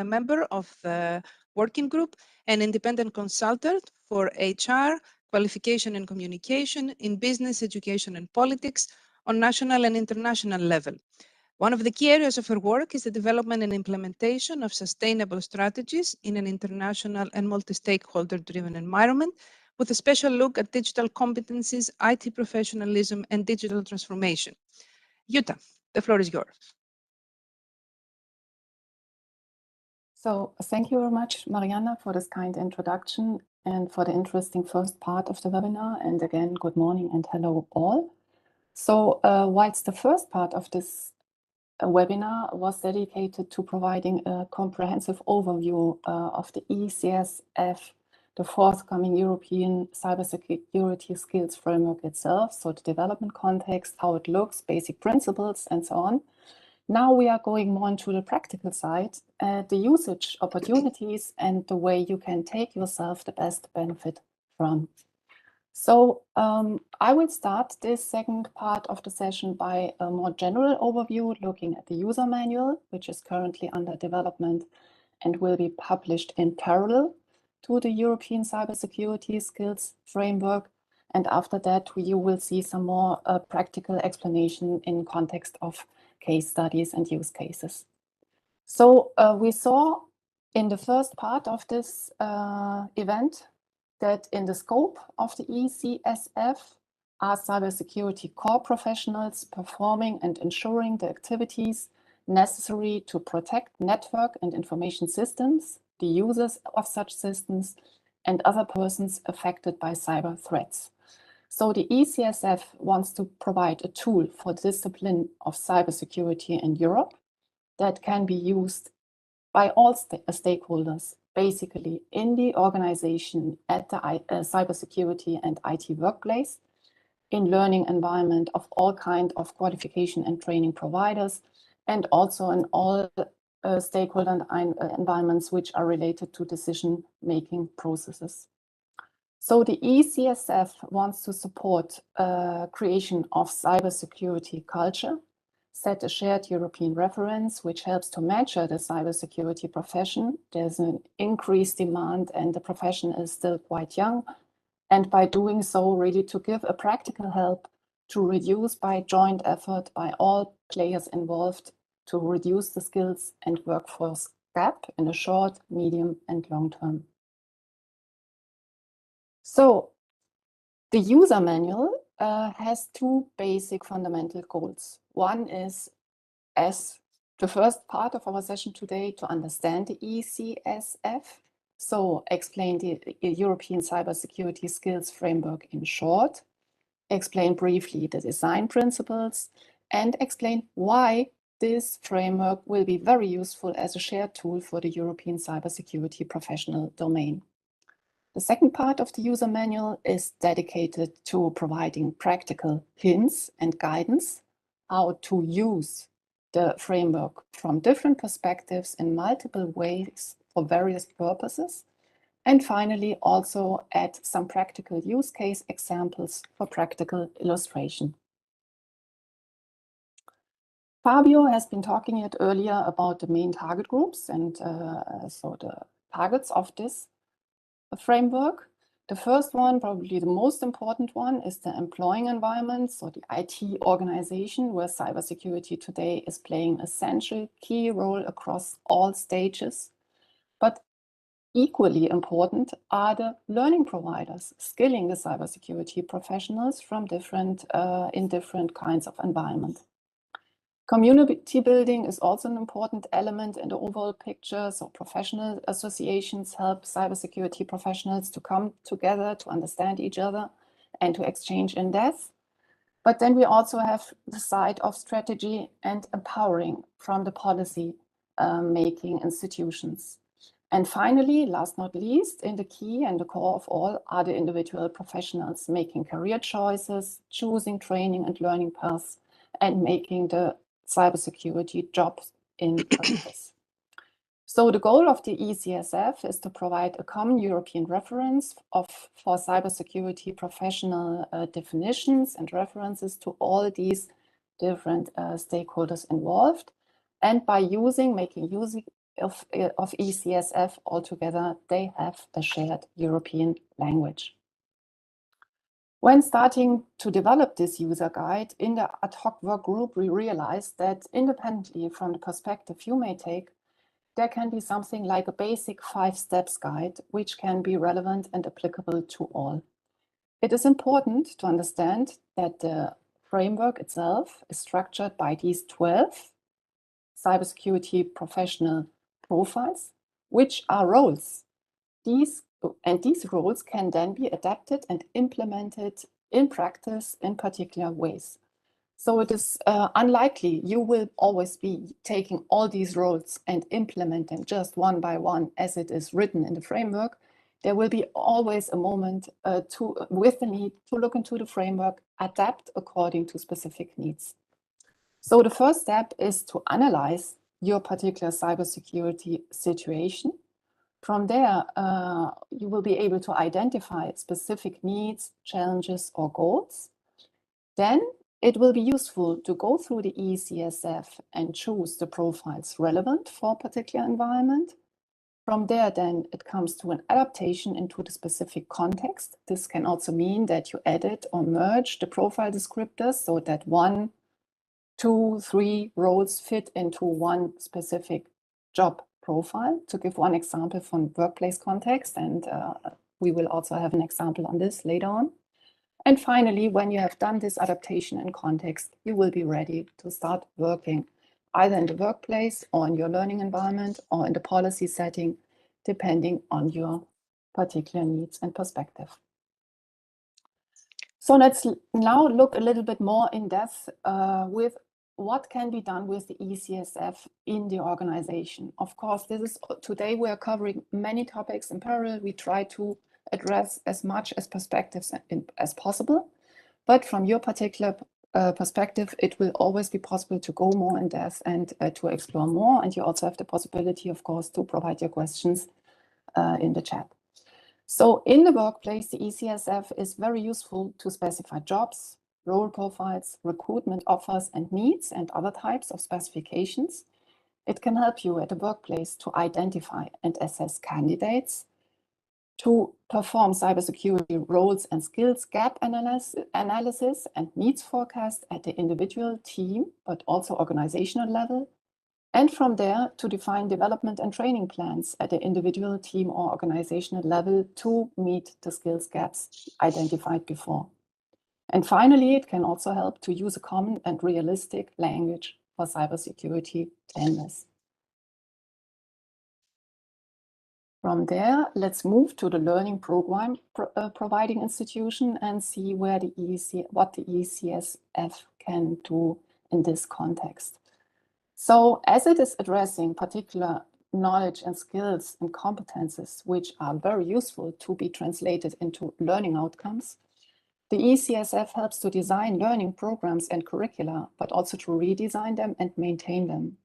member of the working group and independent consultant for HR, qualification and communication in business, education and politics on national and international level. One of the key areas of her work is the development and implementation of sustainable strategies in an international and multi-stakeholder driven environment, with a special look at digital competencies, IT professionalism, and digital transformation. Jutta, the floor is yours. So thank you very much, Marianna, for this kind introduction and for the interesting first part of the webinar. And again, good morning and hello all. So whilst the first part of this webinar was dedicated to providing a comprehensive overview of the ECSF, the forthcoming European Cybersecurity Skills Framework itself, so the development context, how it looks, basic principles, and so on. Now we are going more into the practical side, the usage opportunities and the way you can take yourself the best benefit from. So I will start this second part of the session by a more general overview, looking at the user manual, which is currently under development and will be published in parallel to the European Cybersecurity Skills Framework. And after that, you will see some more practical explanation in context of case studies and use cases. So we saw in the first part of this event that in the scope of the ECSF are cybersecurity core professionals performing and ensuring the activities necessary to protect network and information systems, the users of such systems, and other persons affected by cyber threats. So the ECSF wants to provide a tool for the discipline of cybersecurity in Europe that can be used by all stakeholders, basically in the organization, at the cybersecurity and IT workplace, in learning environment of all kinds of qualification and training providers, and also in all stakeholder environments which are related to decision-making processes. So the ECSF wants to support creation of cybersecurity culture, set a shared European reference, which helps to measure the cybersecurity profession. There's an increased demand and the profession is still quite young. And by doing so, really to give a practical help to reduce by joint effort by all players involved to reduce the skills and workforce gap in the short, medium, and long term. So the user manual has two basic fundamental goals. One is, as the first part of our session today, to understand the ECSF. So explain the European Cybersecurity Skills Framework in short, explain briefly the design principles, and explain why this framework will be very useful as a shared tool for the European cybersecurity professional domain. The second part of the user manual is dedicated to providing practical hints and guidance how to use the framework from different perspectives in multiple ways for various purposes. And finally, also add some practical use case examples for practical illustration. Fabio has been talking it earlier about the main target groups and so the targets of this framework. The first one, probably the most important one, is the employing environment, so the IT organization, where cybersecurity today is playing an essential key role across all stages. But equally important are the learning providers, skilling the cybersecurity professionals from in different kinds of environment. Community building is also an important element in the overall picture. So professional associations help cybersecurity professionals to come together, to understand each other, and to exchange in depth. But then we also have the side of strategy and empowering from the policy making institutions. And finally, last not least, in the key and the core of all are the individual professionals making career choices, choosing training and learning paths, and making the cybersecurity jobs in practice. So the goal of the ECSF is to provide a common European reference for cybersecurity professional definitions and references to all these different stakeholders involved. And by making use of ECSF altogether, they have a shared European language. When starting to develop this user guide in the ad hoc work group, we realized that independently from the perspective you may take, there can be something like a basic 5 steps guide, which can be relevant and applicable to all. It is important to understand that the framework itself is structured by these 12 cybersecurity professional profiles, which are roles. These roles can then be adapted and implemented in practice in particular ways. So it is unlikely you will always be taking all these roles and implement them just one by one as it is written in the framework. There will be always a moment with the need to look into the framework, adapt according to specific needs. So the first step is to analyze your particular cybersecurity situation. From there, you will be able to identify specific needs, challenges, or goals. Then it will be useful to go through the ECSF and choose the profiles relevant for a particular environment. From there, then it comes to an adaptation into the specific context. This can also mean that you edit or merge the profile descriptors so that 1, 2, 3 roles fit into one specific job profile. To give one example from workplace context, and we will also have an example on this later on. And finally, when you have done this adaptation and context, you will be ready to start working either in the workplace or in your learning environment or in the policy setting, depending on your particular needs and perspective. So let's now look a little bit more in depth with what can be done with the ECSF in the organization. Of course, today we are covering many topics in parallel. We try to address as much as perspectives as possible, but from your particular perspective, it will always be possible to go more in depth and to explore more. And you also have the possibility, of course, to provide your questions in the chat. So in the workplace, the ECSF is very useful to specify jobs, role profiles, recruitment offers and needs, and other types of specifications. It can help you at the workplace to identify and assess candidates, to perform cybersecurity roles and skills gap analysis and needs forecast at the individual, team, but also organizational level. And from there, to define development and training plans at the individual, team, or organizational level to meet the skills gaps identified before. And finally, it can also help to use a common and realistic language for cybersecurity tenders. From there, let's move to the learning program providing institution and see what the ECSF can do in this context. So as it is addressing particular knowledge and skills and competences, which are very useful to be translated into learning outcomes, the ECSF helps to design learning programs and curricula, but also to redesign them and maintain them.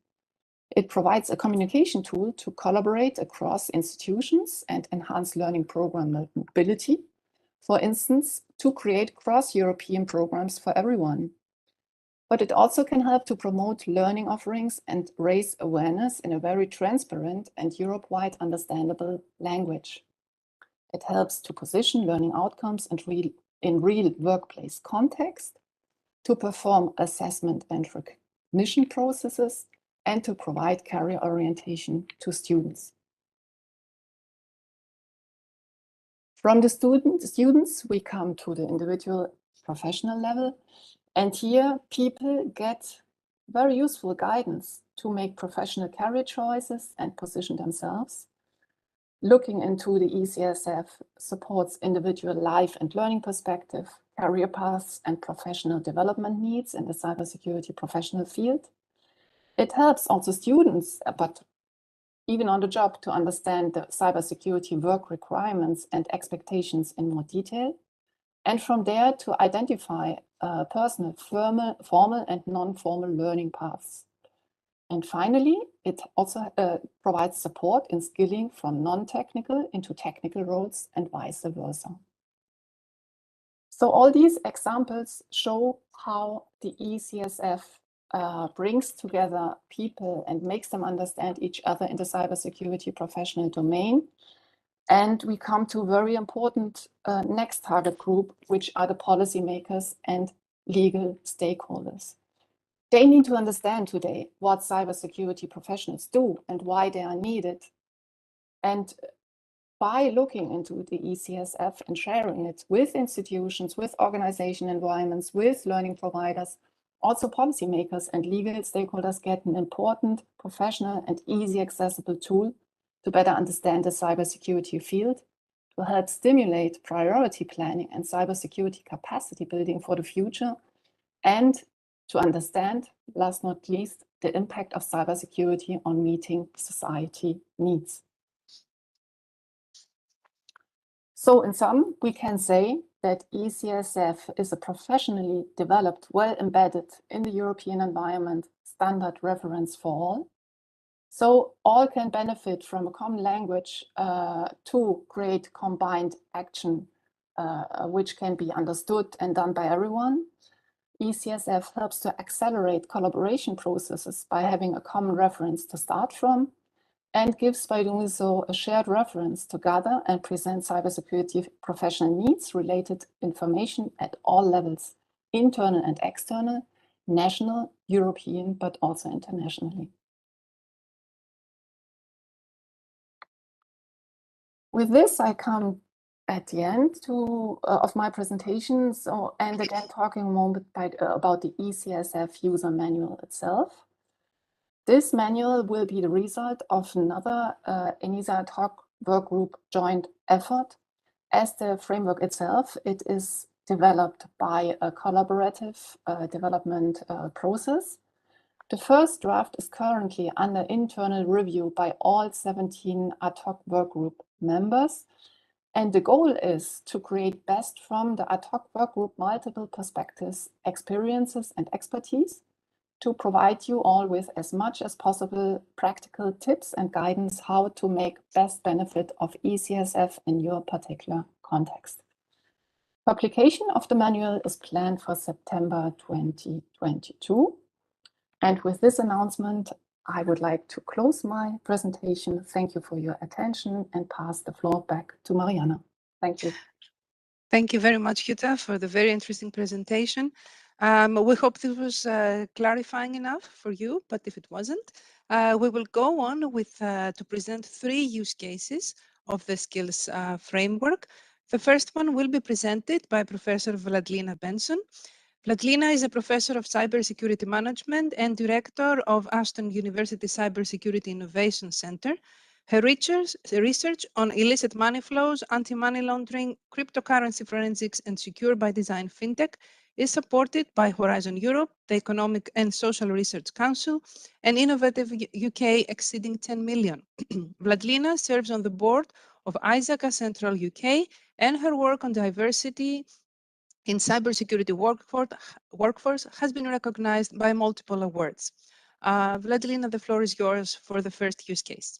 It provides a communication tool to collaborate across institutions and enhance learning program mobility. For instance, to create cross-European programs for everyone. But it also can help to promote learning offerings and raise awareness in a very transparent and Europe-wide understandable language. It helps to position learning outcomes in real workplace context, to perform assessment and recognition processes, and to provide career orientation to students. From the students, we come to the individual professional level. And here, people get very useful guidance to make professional career choices and position themselves. Looking into the ECSF supports individual life and learning perspective, career paths, and professional development needs in the cybersecurity professional field. It helps also students, but even on the job, to understand the cybersecurity work requirements and expectations in more detail. And from there to identify personal, formal and non-formal learning paths. And finally, it also provides support in skilling from non-technical into technical roles and vice versa. So all these examples show how the ECSF brings together people and makes them understand each other in the cybersecurity professional domain. And we come to a very important next target group, which are the policymakers and legal stakeholders. They need to understand today what cybersecurity professionals do and why they are needed. And by looking into the ECSF and sharing it with institutions, with organization environments, with learning providers, also policymakers and legal stakeholders get an important, professional, and easy accessible tool to better understand the cybersecurity field, to help stimulate priority planning and cybersecurity capacity building for the future, and to understand, last not least, the impact of cybersecurity on meeting society needs. So in sum, we can say that ECSF is a professionally developed, well embedded in the European environment standard reference for all. So all can benefit from a common language to create combined action, which can be understood and done by everyone. ECSF helps to accelerate collaboration processes by having a common reference to start from, and gives by doing so a shared reference to gather and present cybersecurity professional needs related information at all levels, internal and external, national, European, but also internationally. With this, I come at the end of my presentation. So, and again, talking a moment about the ECSF user manual itself. This manual will be the result of another ENISA ad hoc workgroup joint effort. As the framework itself, it is developed by a collaborative development process. The first draft is currently under internal review by all 17 ad hoc workgroup members. And the goal is to create best from the ad hoc workgroup multiple perspectives, experiences, and expertise, to provide you all with as much as possible practical tips and guidance how to make best benefit of ECSF in your particular context. Publication of the manual is planned for September 2022. And with this announcement, I would like to close my presentation. Thank you for your attention and pass the floor back to Marianna. Thank you. Thank you very much, Jutta, for the very interesting presentation. We hope this was clarifying enough for you, but if it wasn't, we will go on with to present 3 use cases of the skills framework. The first one will be presented by Professor Vladlena Benson. Vladlena is a professor of cybersecurity management and director of Aston University Cybersecurity Innovation Center. Her research on illicit money flows, anti-money laundering, cryptocurrency forensics, and secure by design fintech is supported by Horizon Europe, the Economic and Social Research Council, and Innovative UK exceeding 10 million. Vladlena serves on the board of Isaac Central UK, and her work on diversity in cybersecurity workforce has been recognized by multiple awards. Vladlena, the floor is yours for the first use case.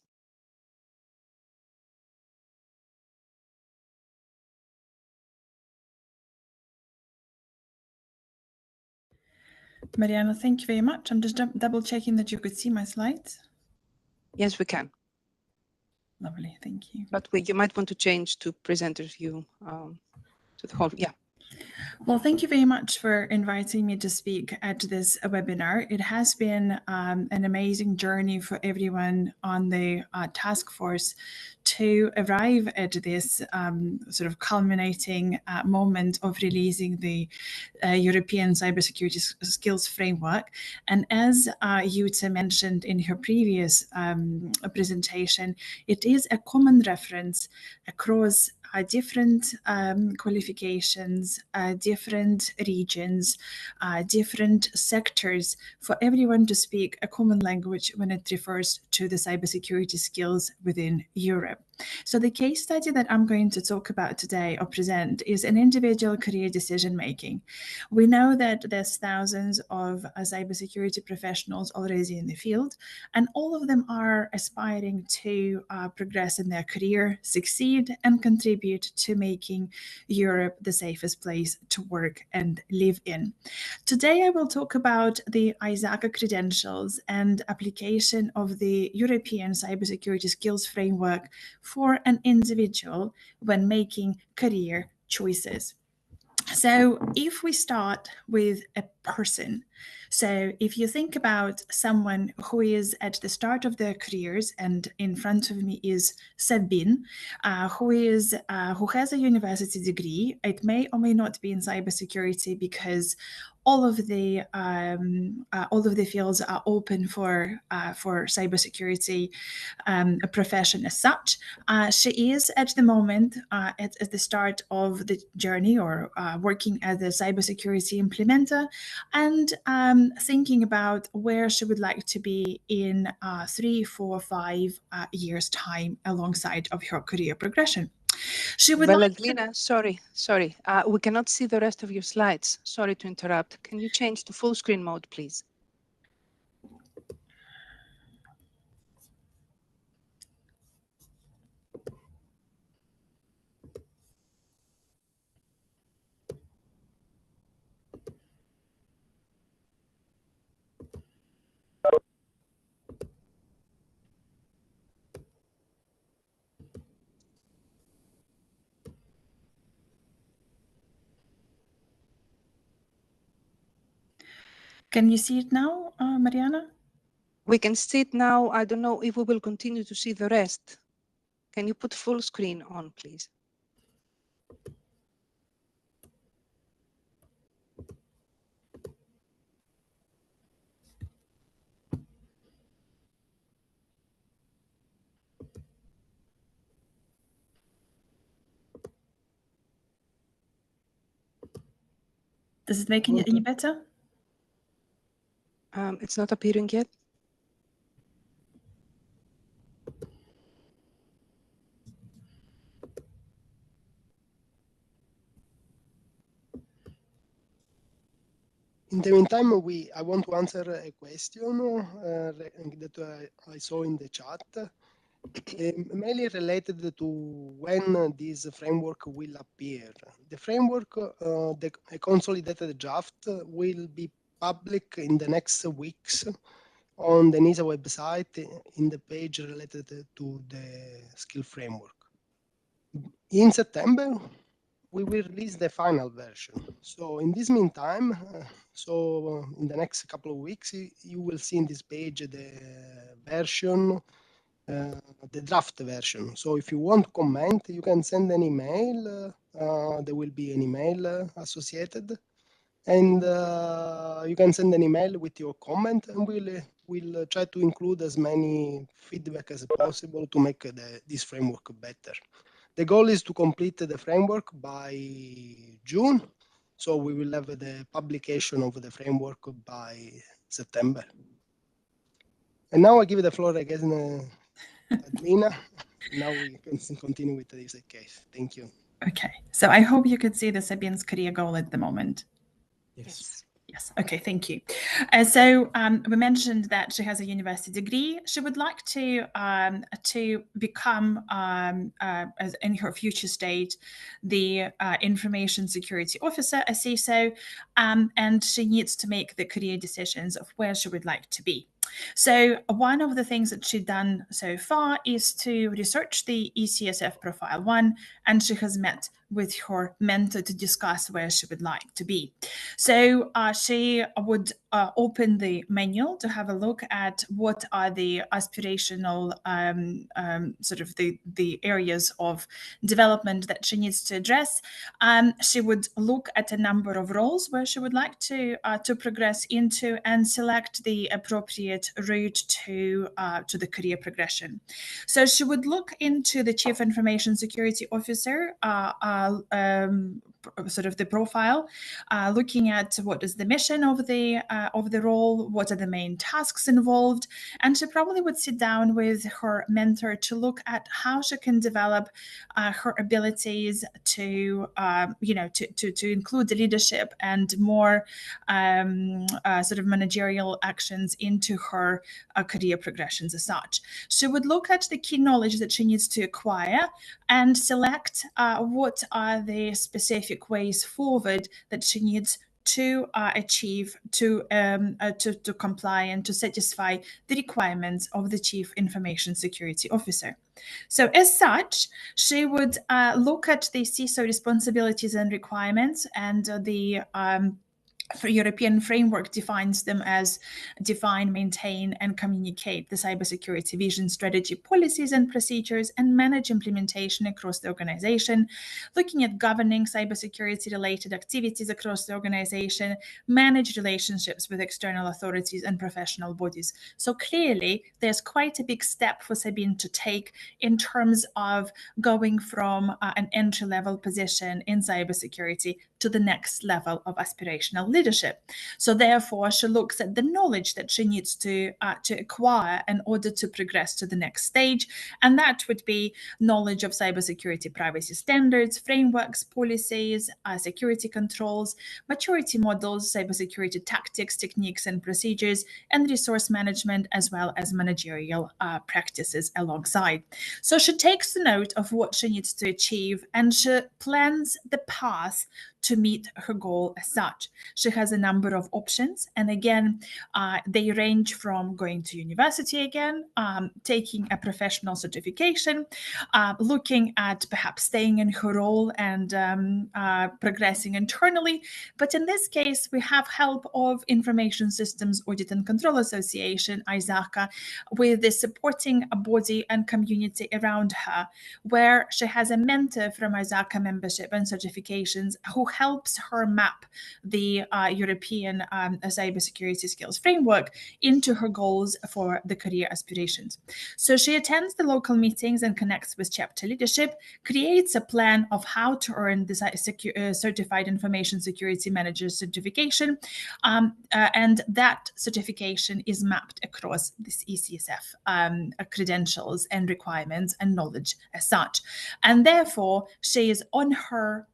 Marianna, thank you very much. I'm just double checking that you could see my slides. Yes, we can. Lovely, thank you. But you might want to change to presenter view to the whole, yeah. Well, thank you very much for inviting me to speak at this webinar. It has been an amazing journey for everyone on the task force to arrive at this sort of culminating moment of releasing the European Cybersecurity Skills Framework. And as Jutta mentioned in her previous presentation, it is a common reference across different qualifications, different regions, different sectors, for everyone to speak a common language when it refers to the cybersecurity skills within Europe. So the case study that I'm going to talk about today or present is an individual career decision making. We know that there's thousands of cybersecurity professionals already in the field, and all of them are aspiring to progress in their career, succeed, and contribute contribute to making Europe the safest place to work and live in. Today, I will talk about the ISACA credentials and application of the European Cybersecurity Skills Framework for an individual when making career choices. So if we start with a person, so if you think about someone who is at the start of their careers, and in front of me is Sabine, who has a university degree. It may or may not be in cybersecurity because all of the fields are open for cybersecurity a profession as such. She is at the moment at the start of the journey, or working as a cybersecurity implementer, and thinking about where she would like to be in 3, 4, 5 years' time alongside of her career progression. She would Vladlena, sorry. We cannot see the rest of your slides. Sorry to interrupt. Can you change to full screen mode, please? Can you see it now, Marianna? We can see it now. I don't know if we will continue to see the rest. Can you put full screen on, please? Does it make it any better? It's not appearing yet. In the meantime, I want to answer a question that I saw in the chat, mainly related to when this framework will appear. The framework, a consolidated draft, will be public in the next weeks on the ENISA website in the page related to the skill framework. In September, we will release the final version. So in this meantime, in the next couple of weeks, you will see in this page the version, the draft version. So if you want to comment, you can send an email. There will be an email associated, and you can send an email with your comment, and we'll try to include as many feedback as possible to make this framework better. The goal is to complete the framework by June, so we will have the publication of the framework by September. And now I give the floor again to Lina. Now we can continue with this case. Thank you. Okay, so I hope you could see the Sabine's career goal at the moment. Yes. Yes. Okay. Thank you. So we mentioned that she has a university degree. She would like to become, as in her future state, the information security officer, a CISO, and she needs to make the career decisions of where she would like to be. So one of the things that she's done so far is to research the ECSF Profile 1, and she has met with her mentor to discuss where she would like to be. So she would open the manual to have a look at what are the aspirational sort of the areas of development that she needs to address. She would look at a number of roles where she would like to progress into and select the appropriate route to the career progression. So she would look into the Chief Information Security Officer sort of the profile, looking at what is the mission of the role, what are the main tasks involved, and she probably would sit down with her mentor to look at how she can develop her abilities to to include the leadership and more sort of managerial actions into her career progressions as such. She would look at the key knowledge that she needs to acquire and select what are the specific ways forward that she needs to achieve, to comply and to satisfy the requirements of the Chief Information Security Officer. So as such, she would look at the CISO responsibilities and requirements, and the European framework defines them as define, maintain, and communicate the cybersecurity vision, strategy, policies, and procedures, and manage implementation across the organization, looking at governing cybersecurity-related activities across the organization, manage relationships with external authorities and professional bodies. So clearly, there's quite a big step for Sabine to take in terms of going from an entry-level position in cybersecurity to the next level of aspirational leadership. So therefore, she looks at the knowledge that she needs to acquire in order to progress to the next stage. And that would be knowledge of cybersecurity privacy standards, frameworks, policies, security controls, maturity models, cybersecurity tactics, techniques, and procedures, and resource management, as well as managerial practices alongside. So she takes note of what she needs to achieve, and she plans the path to meet her goal as such. She has a number of options, and again, they range from going to university again, taking a professional certification, looking at perhaps staying in her role and progressing internally. But in this case, we have help of Information Systems Audit and Control Association, ISACA, with the supporting body and community around her, where she has a mentor from ISACA membership and certifications who helps her map the European Cybersecurity Skills Framework into her goals for the career aspirations. So she attends the local meetings and connects with chapter leadership, creates a plan of how to earn the Certified Information Security Manager certification, and that certification is mapped across this ECSF credentials and requirements and knowledge as such. And therefore, she is on her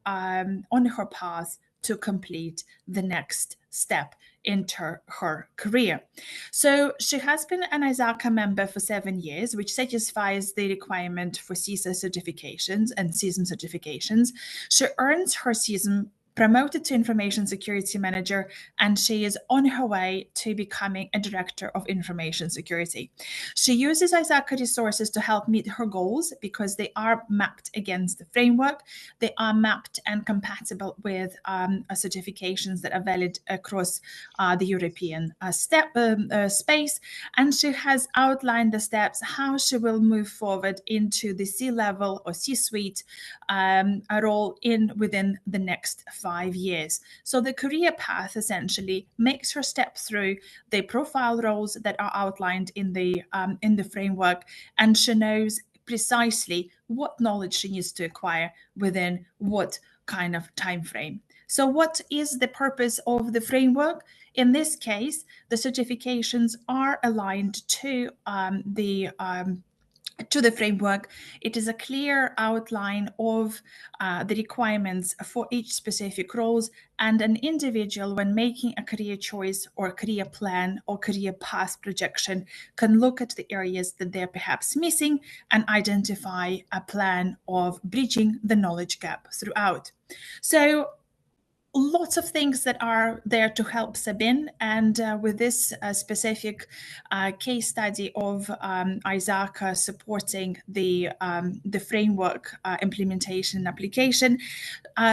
path to complete the next step into her career. So she has been an ISACA member for 7 years, which satisfies the requirement for CISA certifications and CISM certifications. She earns her CISM, promoted to Information Security Manager, and she is on her way to becoming a Director of Information Security. She uses ISACA resources to help meet her goals because they are mapped against the framework. They are mapped and compatible with certifications that are valid across the European space. And she has outlined the steps how she will move forward into the C-level or C-suite role within the next 5 years. So the career path essentially makes her step through the profile roles that are outlined in the framework, and she knows precisely what knowledge she needs to acquire within what kind of time frame. So what is the purpose of the framework? In this case, the certifications are aligned to the framework. It is a clear outline of the requirements for each specific roles, and an individual, when making a career choice or career plan or career path projection, can look at the areas that they're perhaps missing and identify a plan of bridging the knowledge gap throughout. So lots of things that are there to help Sabine, and with this specific case study of ISACA supporting the framework implementation and application,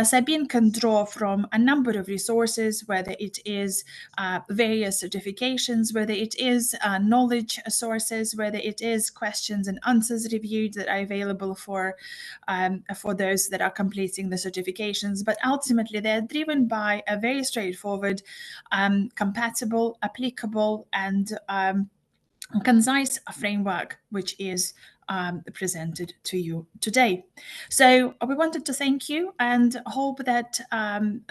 Sabine can draw from a number of resources, whether it is various certifications, whether it is knowledge sources, whether it is questions and answers reviewed that are available for those that are completing the certifications. But ultimately, they're driven by a very straightforward, compatible, applicable, and concise framework, which is presented to you today. So we wanted to thank you and hope that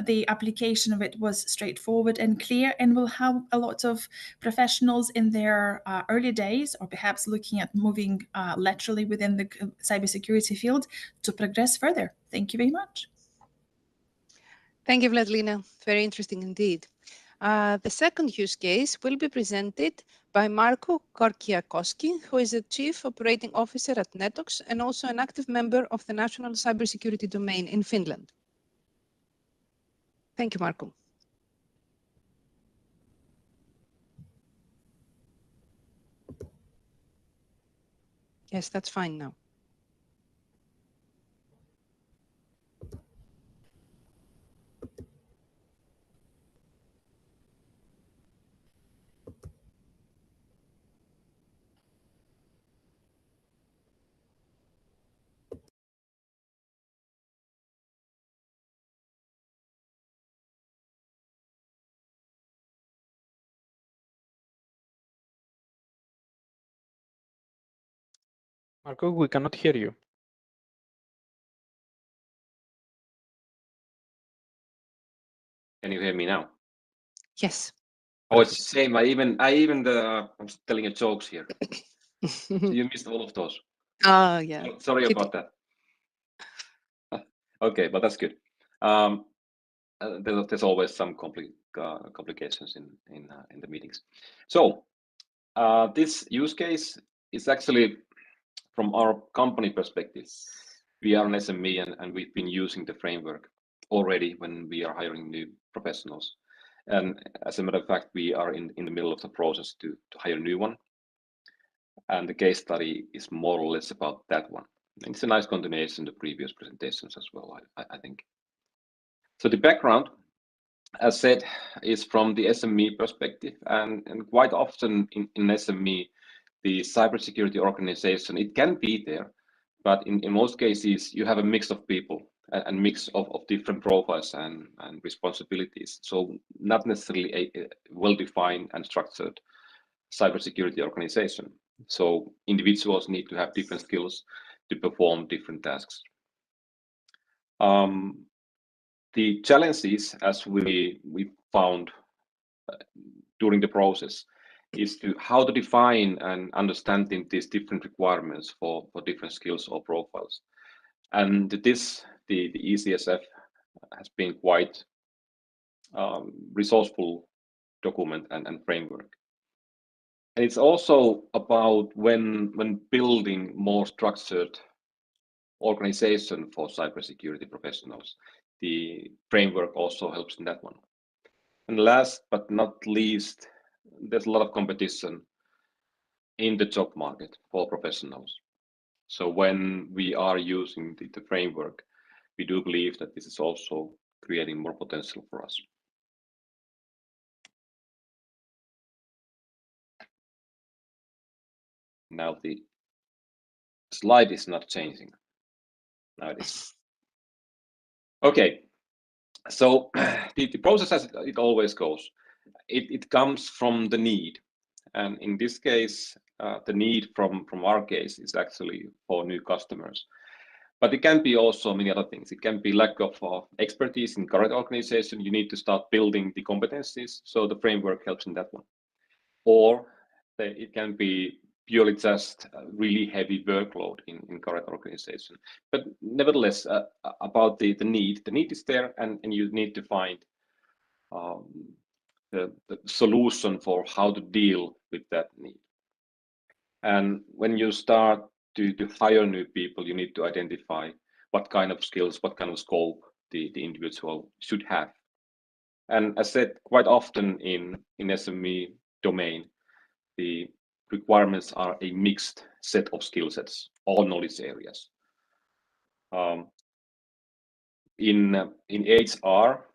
the application of it was straightforward and clear, and will help a lot of professionals in their early days, or perhaps looking at moving laterally within the cybersecurity field, to progress further. Thank you very much. Thank you, Vladlena. Very interesting indeed. The second use case will be presented by Markku Korkiakoski, who is the Chief Operating Officer at Netox and also an active member of the National Cybersecurity Domain in Finland. Thank you, Markku. Yes, that's fine now. Markku, we cannot hear you. Can you hear me now? Yes. Oh, it's the same. I'm telling you jokes here. So you missed all of those. Oh, yeah. Sorry about that. Okay, but that's good. There's always some complications in the meetings. So this use case is actually, from our company perspective, we are an SME and we've been using the framework already when we are hiring new professionals. And as a matter of fact, we are in the middle of the process to hire a new one. And the case study is more or less about that one. And it's a nice continuation of the previous presentations as well, I think. So the background, as said, is from the SME perspective, and quite often in SME, the cybersecurity organization, it can be there, but in most cases, you have a mix of people and mix of different profiles and responsibilities. So not necessarily a well-defined and structured cybersecurity organization. So individuals need to have different skills to perform different tasks. The challenges, as we found during the process, is to how to define and understanding these different requirements for different skills or profiles. And this, the ECSF has been quite resourceful document and framework. And it's also about when building more structured organization for cybersecurity professionals. The framework also helps in that one. And last but not least, there's a lot of competition in the job market for professionals. So when we are using the framework, we do believe that this is also creating more potential for us. Now the slide is not changing. Now it is. Okay, so the process as it always goes, it comes from the need. And in this case, the need from our case is actually for new customers. But it can be also many other things. It can be lack of expertise in current organization. You need to start building the competencies, so the framework helps in that one. Or it can be purely just a really heavy workload in current organization. But nevertheless, about the need is there, and you need to find the solution for how to deal with that need. And when you start to hire new people, you need to identify what kind of skills, what kind of scope the individual should have. And as said, quite often in SME domain, the requirements are a mixed set of skill sets, all knowledge areas. In HR,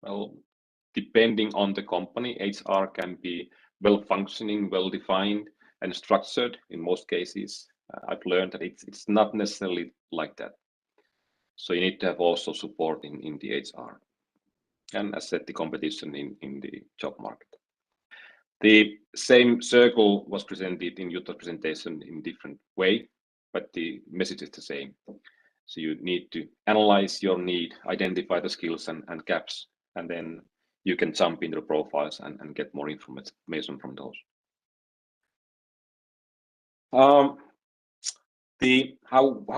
well, depending on the company, HR can be well-functioning, well-defined, and structured in most cases. I've learned that it's not necessarily like that. So you need to have also support in the HR. And as said, the competition in the job market. The same circle was presented in Jutta's presentation in different way, but the message is the same. So you need to analyze your need, identify the skills and gaps, and then you can jump into the profiles and get more information from those. How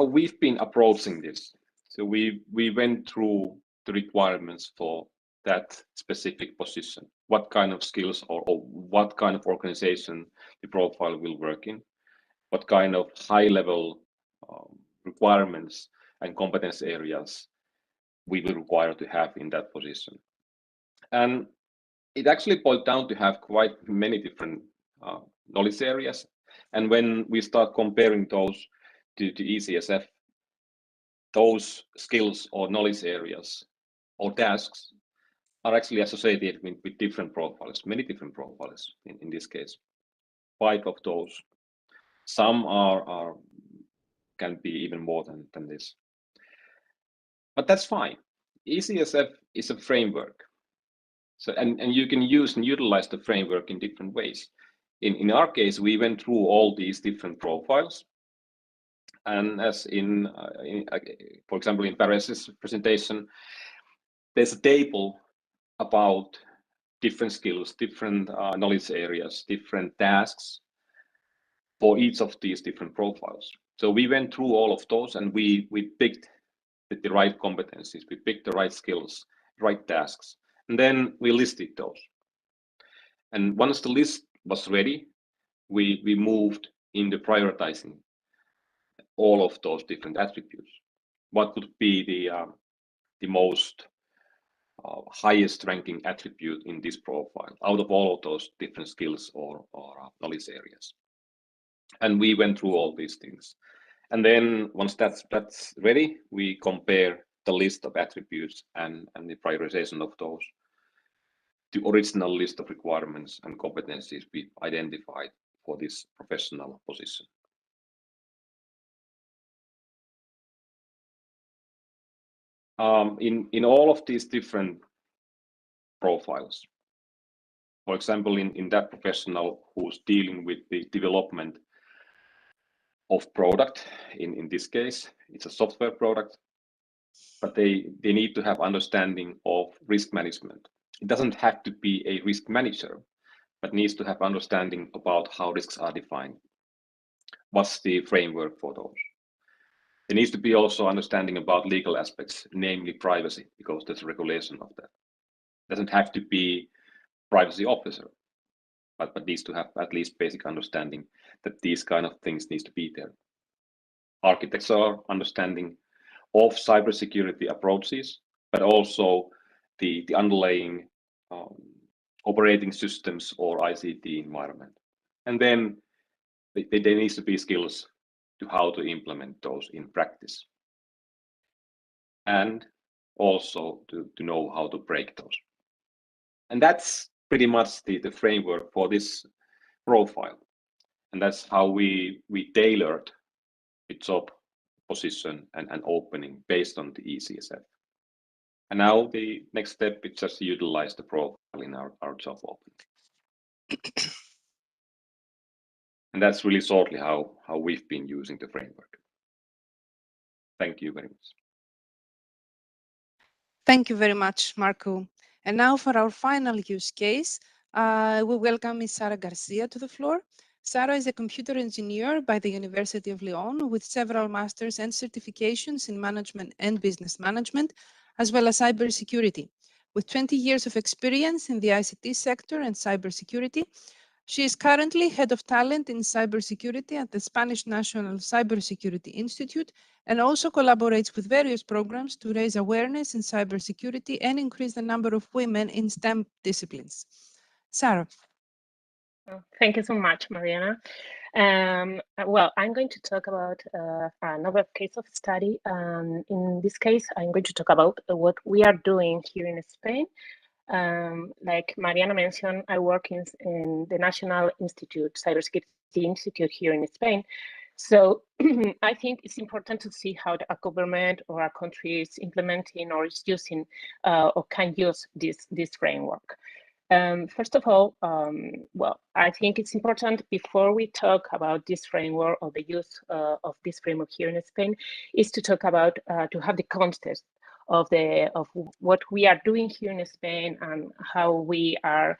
we've been approaching this. So we went through the requirements for that specific position. What kind of skills or what kind of organization the profile will work in, what kind of high-level requirements and competence areas we will require to have in that position. And it actually boiled down to have quite many different knowledge areas. And when we start comparing those to ECSF, those skills or knowledge areas or tasks are actually associated with different profiles, many different profiles in this case. 5 of those. Some can be even more than this. But that's fine. ECSF is a framework. So and you can use and utilize the framework in different ways. In our case, we went through all these different profiles. And as for example, in Paresh's presentation, there's a table about different skills, different knowledge areas, different tasks for each of these different profiles. So we went through all of those and we picked the right competencies, we picked the right skills, right tasks, and then we listed those. And once the list was ready, we moved into prioritizing all of those different attributes. What would be the most highest ranking attribute in this profile out of all of those different skills or knowledge areas? And we went through all these things. And then once that's ready, we compare the list of attributes and the prioritization of those to original list of requirements and competencies we identified for this professional position. In all of these different profiles, for example, in that professional who's dealing with the development of product, in this case, it's a software product, but they need to have understanding of risk management. It doesn't have to be a risk manager, but needs to have understanding about how risks are defined. What's the framework for those? There needs to be also understanding about legal aspects, namely privacy, because there's a regulation of that. It doesn't have to be privacy officer, but needs to have at least basic understanding that these kind of things needs to be there. Architecture understanding of cybersecurity approaches, but also the underlying operating systems or ICT environment. And then there needs to be skills to how to implement those in practice. And also to know how to break those. And that's pretty much the framework for this profile. And that's how we tailored the job position and opening based on the ECSF. And now the next step is just to utilize the profile in our job opening. And that's really shortly how we've been using the framework. Thank you very much. Thank you very much, Markku. And now for our final use case, we welcome Ms. Sara Garcia to the floor. Sara is a computer engineer by the University of Lyon with several masters and certifications in management and business management, as well as cybersecurity. With 20 years of experience in the ICT sector and cybersecurity, she is currently head of talent in cybersecurity at the Spanish National Cybersecurity Institute and also collaborates with various programs to raise awareness in cybersecurity and increase the number of women in STEM disciplines. Sara. Thank you so much, Marianna. Well, I'm going to talk about another case of study. In this case, I'm going to talk about what we are doing here in Spain. Like Marianna mentioned, I work in the National Institute, Cybersecurity Institute here in Spain. So I think it's important to see how a government or a country is implementing or is using or can use this framework. First of all, well, I think it's important before we talk about this framework or the use of this framework here in Spain, is to talk about to have the context of what we are doing here in Spain and how we are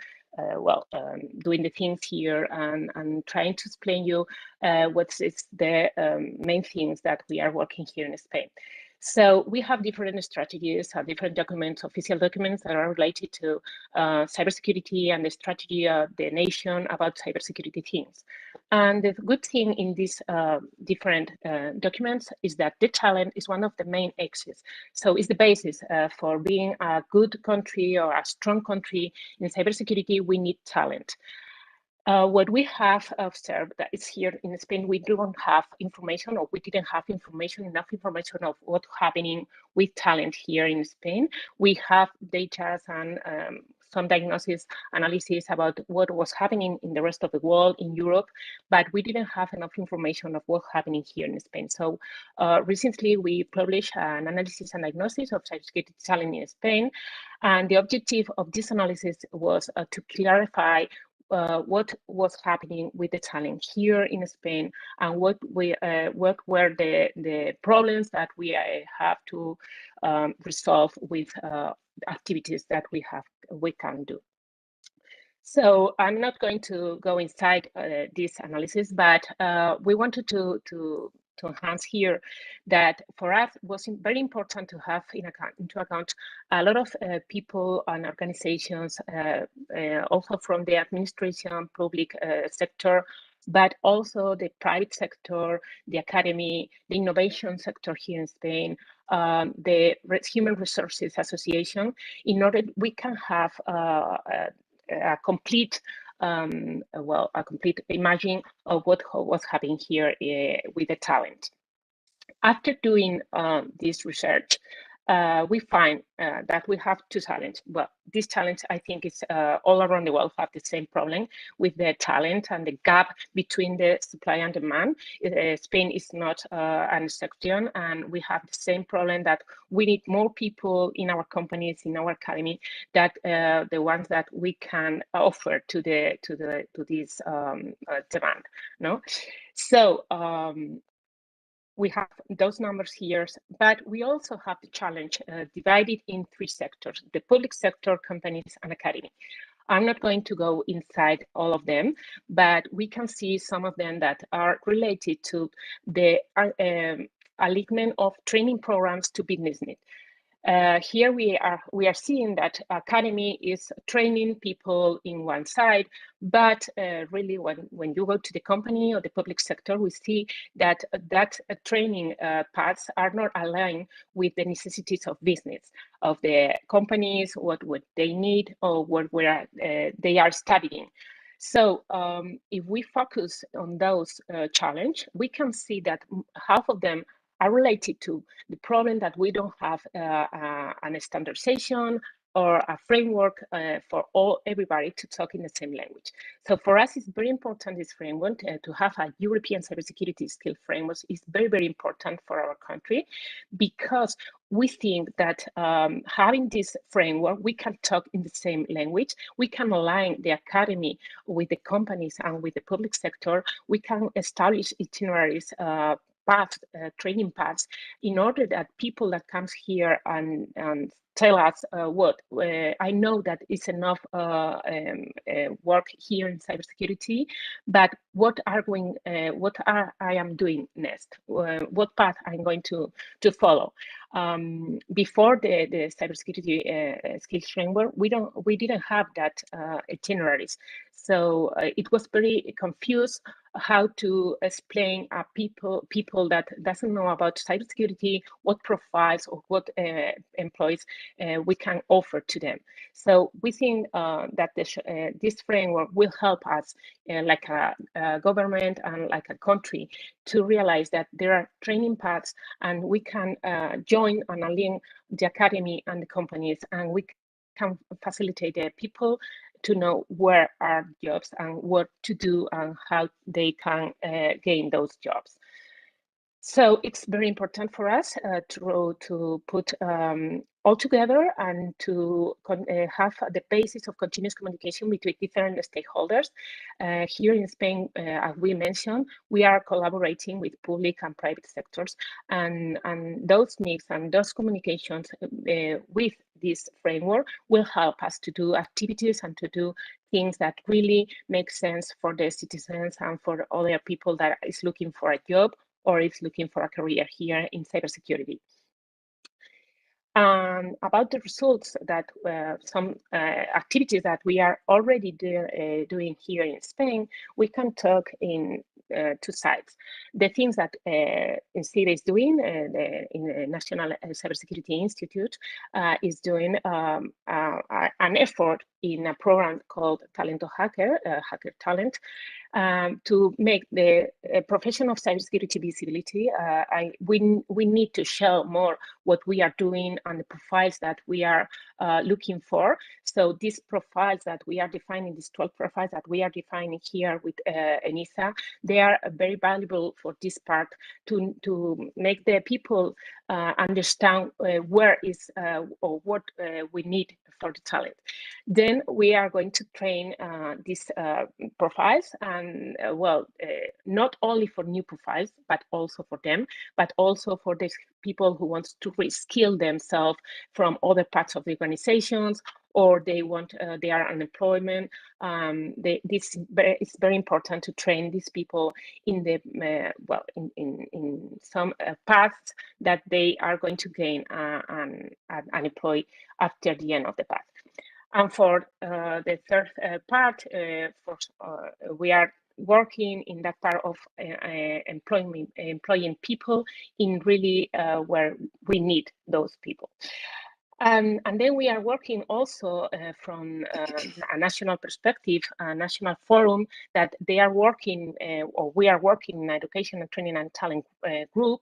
doing the things here and trying to explain you what's the main things that we are working here in Spain. So we have different strategies, different documents, official documents that are related to cybersecurity and the strategy of the nation about cybersecurity things. And the good thing in these different documents is that the talent is one of the main axes. So it's the basis for being a good country or a strong country in cybersecurity. We need talent. What we have observed that is here in Spain, we don't have information, or we didn't have enough information of what's happening with talent here in Spain. We have data and some diagnosis analysis about what was happening in the rest of the world, in Europe, but we didn't have enough information of what's happening here in Spain. So recently we published an analysis and diagnosis of cybersecurity talent in Spain. And the objective of this analysis was to clarify what was happening with the talent here in Spain and what were the problems that we have to resolve with activities that we can do. So I'm not going to go inside this analysis, but we wanted to enhance here that for us it was very important to have into account a lot of people and organizations, also from the administration, public sector, but also the private sector, the academy, the innovation sector here in Spain, the Human Resources Association, in order we can have a complete imagine of what was happening here with the talent. After doing this research, we find that we have two talents. Well, these talents, I think, is all around the world have the same problem with the talent and the gap between the supply and demand. Spain is not an exception, and we have the same problem that we need more people in our companies, in our academy, that the ones that we can offer to this demand. No, so. We have those numbers here, but we also have the challenge divided in three sectors: the public sector, companies, and academy. I'm not going to go inside all of them, but we can see some of them that are related to the alignment of training programs to business needs. Here we are seeing that academy is training people in one side, but really when you go to the company or the public sector, we see that training paths are not aligned with the necessities of business, of the companies, what they need or what they are studying. So if we focus on those challenges, we can see that half of them are related to the problem that we don't have a standardization or a framework for everybody to talk in the same language. So for us, it's very important, this framework, to have a European Cybersecurity Skills Framework is very, very important for our country, because we think that having this framework, we can talk in the same language, we can align the academy with the companies and with the public sector, we can establish itineraries, training paths, in order that people that comes here and tell us I know that it's enough work here in cybersecurity, but what I am doing next, what path I'm going to follow. Before the cybersecurity skills framework, we didn't have that itineraries, so it was very confused how to explain people that doesn't know about cybersecurity, what profiles or what employees we can offer to them. So we think that this framework will help us, like a government and like a country, to realize that there are training paths, and we can join and align the academy and the companies, and we can facilitate the people to know where are jobs and what to do and how they can gain those jobs. So it's very important for us to put all together and to have the basis of continuous communication between different stakeholders. Here in Spain, as we mentioned, we are collaborating with public and private sectors, and those mix and those communications with this framework will help us to do activities and to do things that really make sense for the citizens and for other people that is looking for a job or is looking for a career here in cybersecurity. About the results that some activities that we are already doing here in Spain, we can talk in two sides. The things that INCIBE is doing in the National Cybersecurity Institute is doing an effort in a program called Talento Hacker, Hacker Talent, to make the profession of cybersecurity visibility. We need to show more what we are doing and the profiles that we are looking for. So these profiles that we are defining, these 12 profiles that we are defining here with ENISA, they are very valuable for this part to make the people understand where is or what we need for the talent. Then we are going to train these profiles, and not only for new profiles, but also for them, but also for the people who want to reskill themselves from other parts of the organizations, or they want they are unemployment. It's very important to train these people in the in some paths that they are going to gain and employ after the end of the path. And for the third part, we are working in that part of employing people in really where we need those people. And then we are working also from a national perspective, a national forum that they are working, or we are working in education and training and talent group.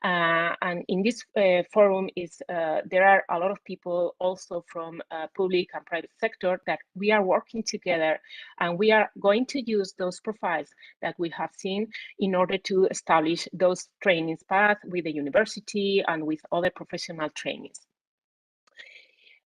And in this forum there are a lot of people also from public and private sector that we are working together, and we are going to use those profiles that we have seen in order to establish those trainings paths with the university and with other professional trainings.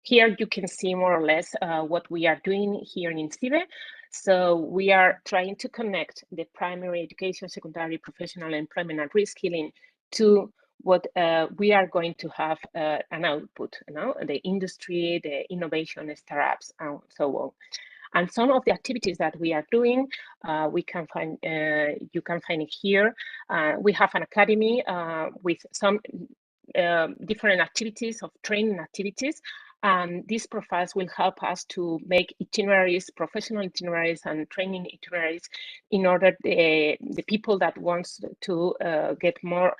Here you can see more or less what we are doing here in INCIBE. So we are trying to connect the primary education, secondary, professional employment and reskilling to what we are going to have an output, the industry, the innovation, startups, and so on. And some of the activities that we are doing, we can find, you can find it here. We have an academy with some different activities of training activities. And these profiles will help us to make itineraries, professional itineraries and training itineraries in order the people that wants to get more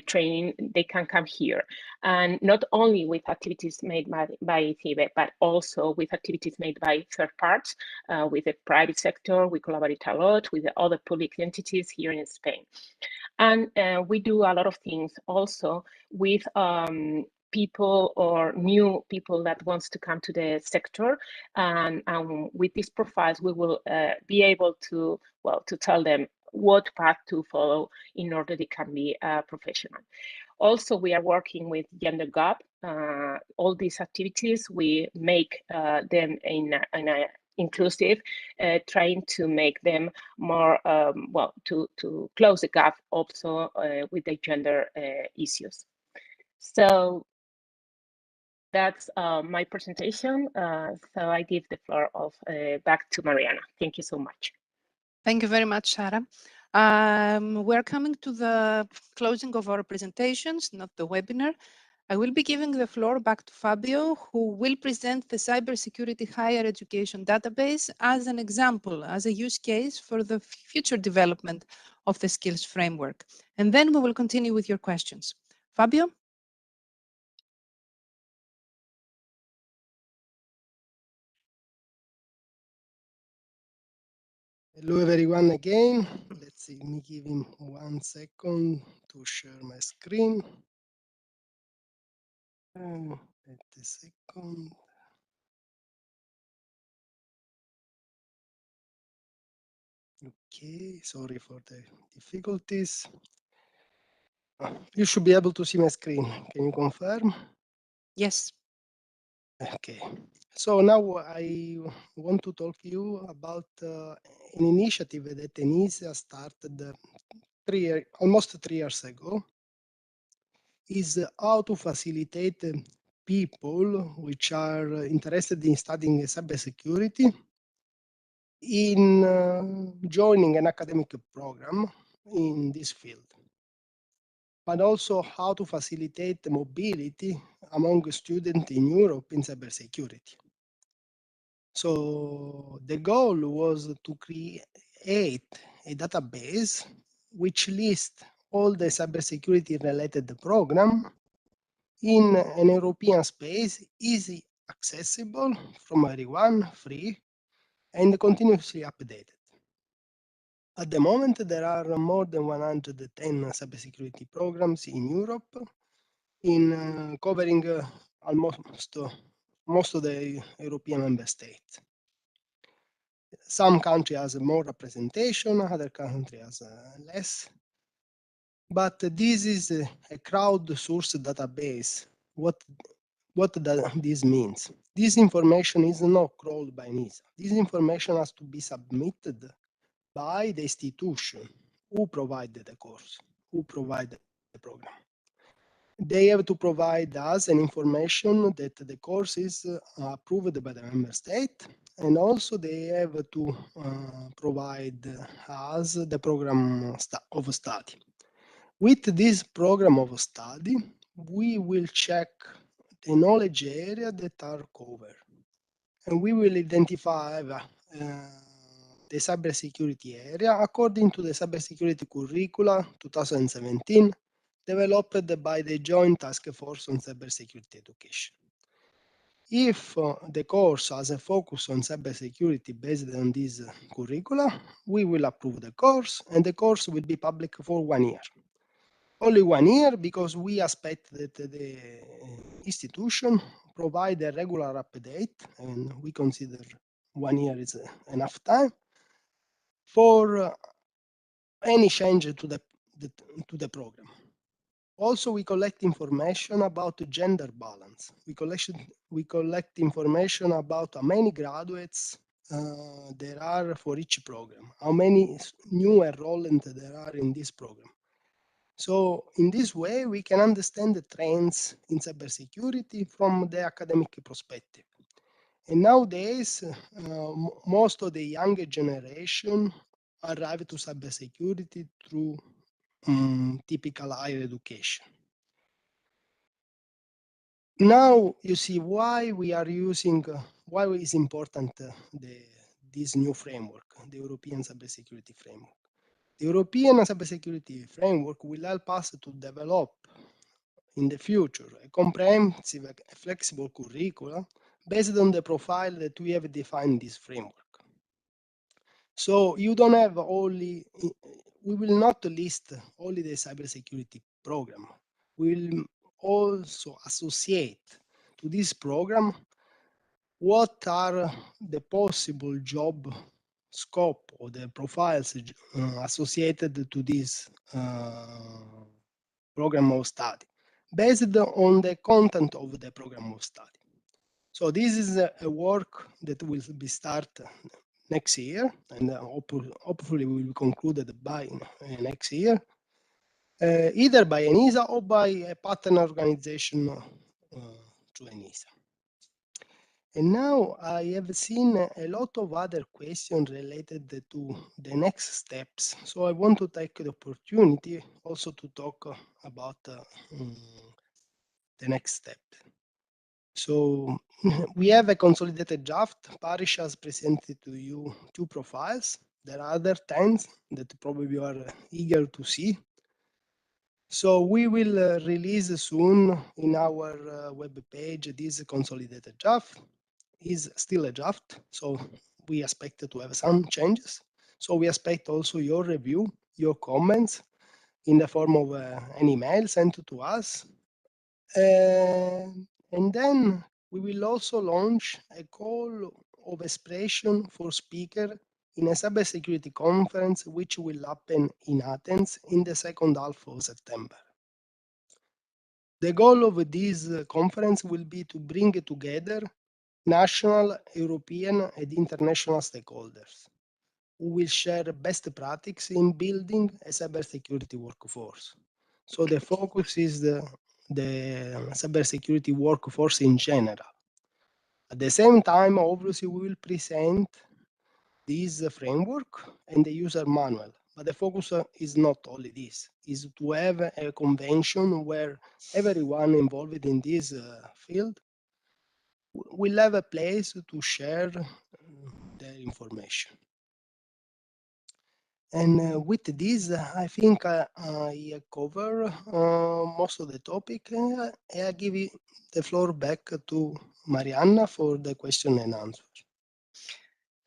training, they can come here. And not only with activities made by INCIBE, but also with activities made by third parts, with the private sector. We collaborate a lot with the other public entities here in Spain. And we do a lot of things also with people or new people that wants to come to the sector, and with these profiles we will be able to tell them what path to follow in order they can be a professional. Also, we are working with gender gap. All these activities we make them in a inclusive, trying to make them more to close the gap also with the gender issues. So that's my presentation. So I give the floor back to Marianna. Thank you so much. Thank you very much, Sara. We're coming to the closing of our presentations, not the webinar. I will be giving the floor back to Fabio, who will present the Cybersecurity Higher Education Database as an example, as a use case for the future development of the skills framework. And then we will continue with your questions. Fabio? Hello everyone again. Let's see, me give him 1 second to share my screen. Wait a second. Okay, sorry for the difficulties. You should be able to see my screen. Can you confirm? Yes. Okay, so now I want to talk to you about an initiative that ENISA started almost 3 years ago. Is how to facilitate people which are interested in studying cybersecurity in joining an academic program in this field, but also how to facilitate mobility among students in Europe in cybersecurity. So the goal was to create a database which lists all the cybersecurity related programs in an European space, easy accessible from everyone, free, and continuously updated. At the moment, there are more than 110 cybersecurity programs in Europe, in covering almost most of the European member states. Some countries has more representation, other countries has less. But this is a crowdsourced database. What this means? This information is not crawled by ENISA. This information has to be submitted by the institution who provided the course, who provided the program. They have to provide us an information that the course is approved by the member state, and also they have to provide us the program of study. With this program of study, we will check the knowledge area that are covered, and we will identify the cybersecurity area according to the cybersecurity curricula 2017 developed by the Joint Task Force on Cybersecurity Education. If the course has a focus on cybersecurity based on this curricula, we will approve the course, and the course will be public for 1 year. Only 1 year, because we expect that the institution provide a regular update, and we consider 1 year is enough time for any change to the program. Also, we collect information about gender balance. We collect information about how many graduates there are for each program, how many new enrollments there are in this program. So in this way, we can understand the trends in cybersecurity from the academic perspective. And nowadays, most of the younger generation arrive to cybersecurity through typical higher education. Now you see why we are using, why is important this new framework, the European Cybersecurity Framework. The European Cybersecurity Framework will help us to develop in the future a comprehensive, flexible curricula based on the profile that we have defined in this framework. So you don't have only, we will not list only the cybersecurity program. We will also associate to this program what are the possible job scope or the profiles associated to this program of study, based on the content of the program of study. So this is a work that will be started next year, and hopefully will be concluded by next year, either by ENISA or by a partner organization through ENISA. And now I have seen a lot of other questions related to the next steps. So I want to take the opportunity also to talk about the next step. So we have a consolidated draft. Paresh has presented to you 2 profiles. There are other 10 that probably you are eager to see. So we will release soon in our web page this consolidated draft. Is still a draft, so we expect to have some changes. So we expect also your review, your comments in the form of an email sent to us. And then we will also launch a call of expression for speaker in a cybersecurity conference, which will happen in Athens in the second half of September. The goal of this conference will be to bring together national, European, and international stakeholders who will share best practices in building a cybersecurity workforce. So the focus is the cybersecurity workforce in general. At the same time, obviously, we will present this framework and the user manual. But the focus is not only this, is to have a convention where everyone involved in this field will have a place to share their information. And with this, I think I cover most of the topic. I give the floor back to Marianna for the question and answers.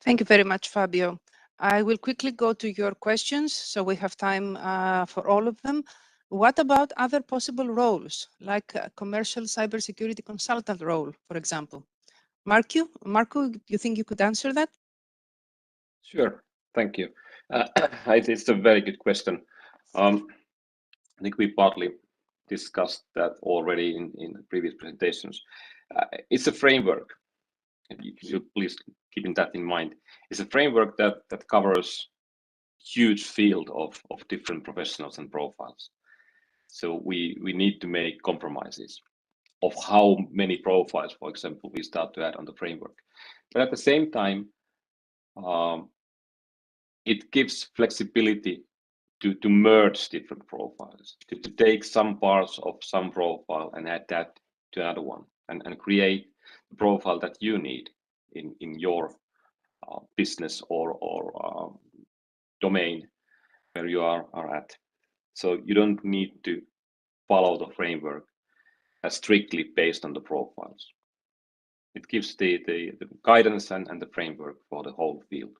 Thank you very much, Fabio. I will quickly go to your questions, so we have time for all of them. What about other possible roles, like a commercial cybersecurity consultant role, for example? Markku, you think you could answer that? Sure, thank you. It's a very good question. I think we partly discussed that already in previous presentations. It's a framework. You should please keep that in mind. It's a framework that covers huge field of different professionals and profiles. So we need to make compromises of how many profiles, for example, we start to add on the framework. But at the same time, it gives flexibility to merge different profiles, to take some parts of some profile and add that to another one, and create the profile that you need in your business or domain where you are at. So you don't need to follow the framework as strictly based on the profiles. It gives the guidance and the framework for the whole field.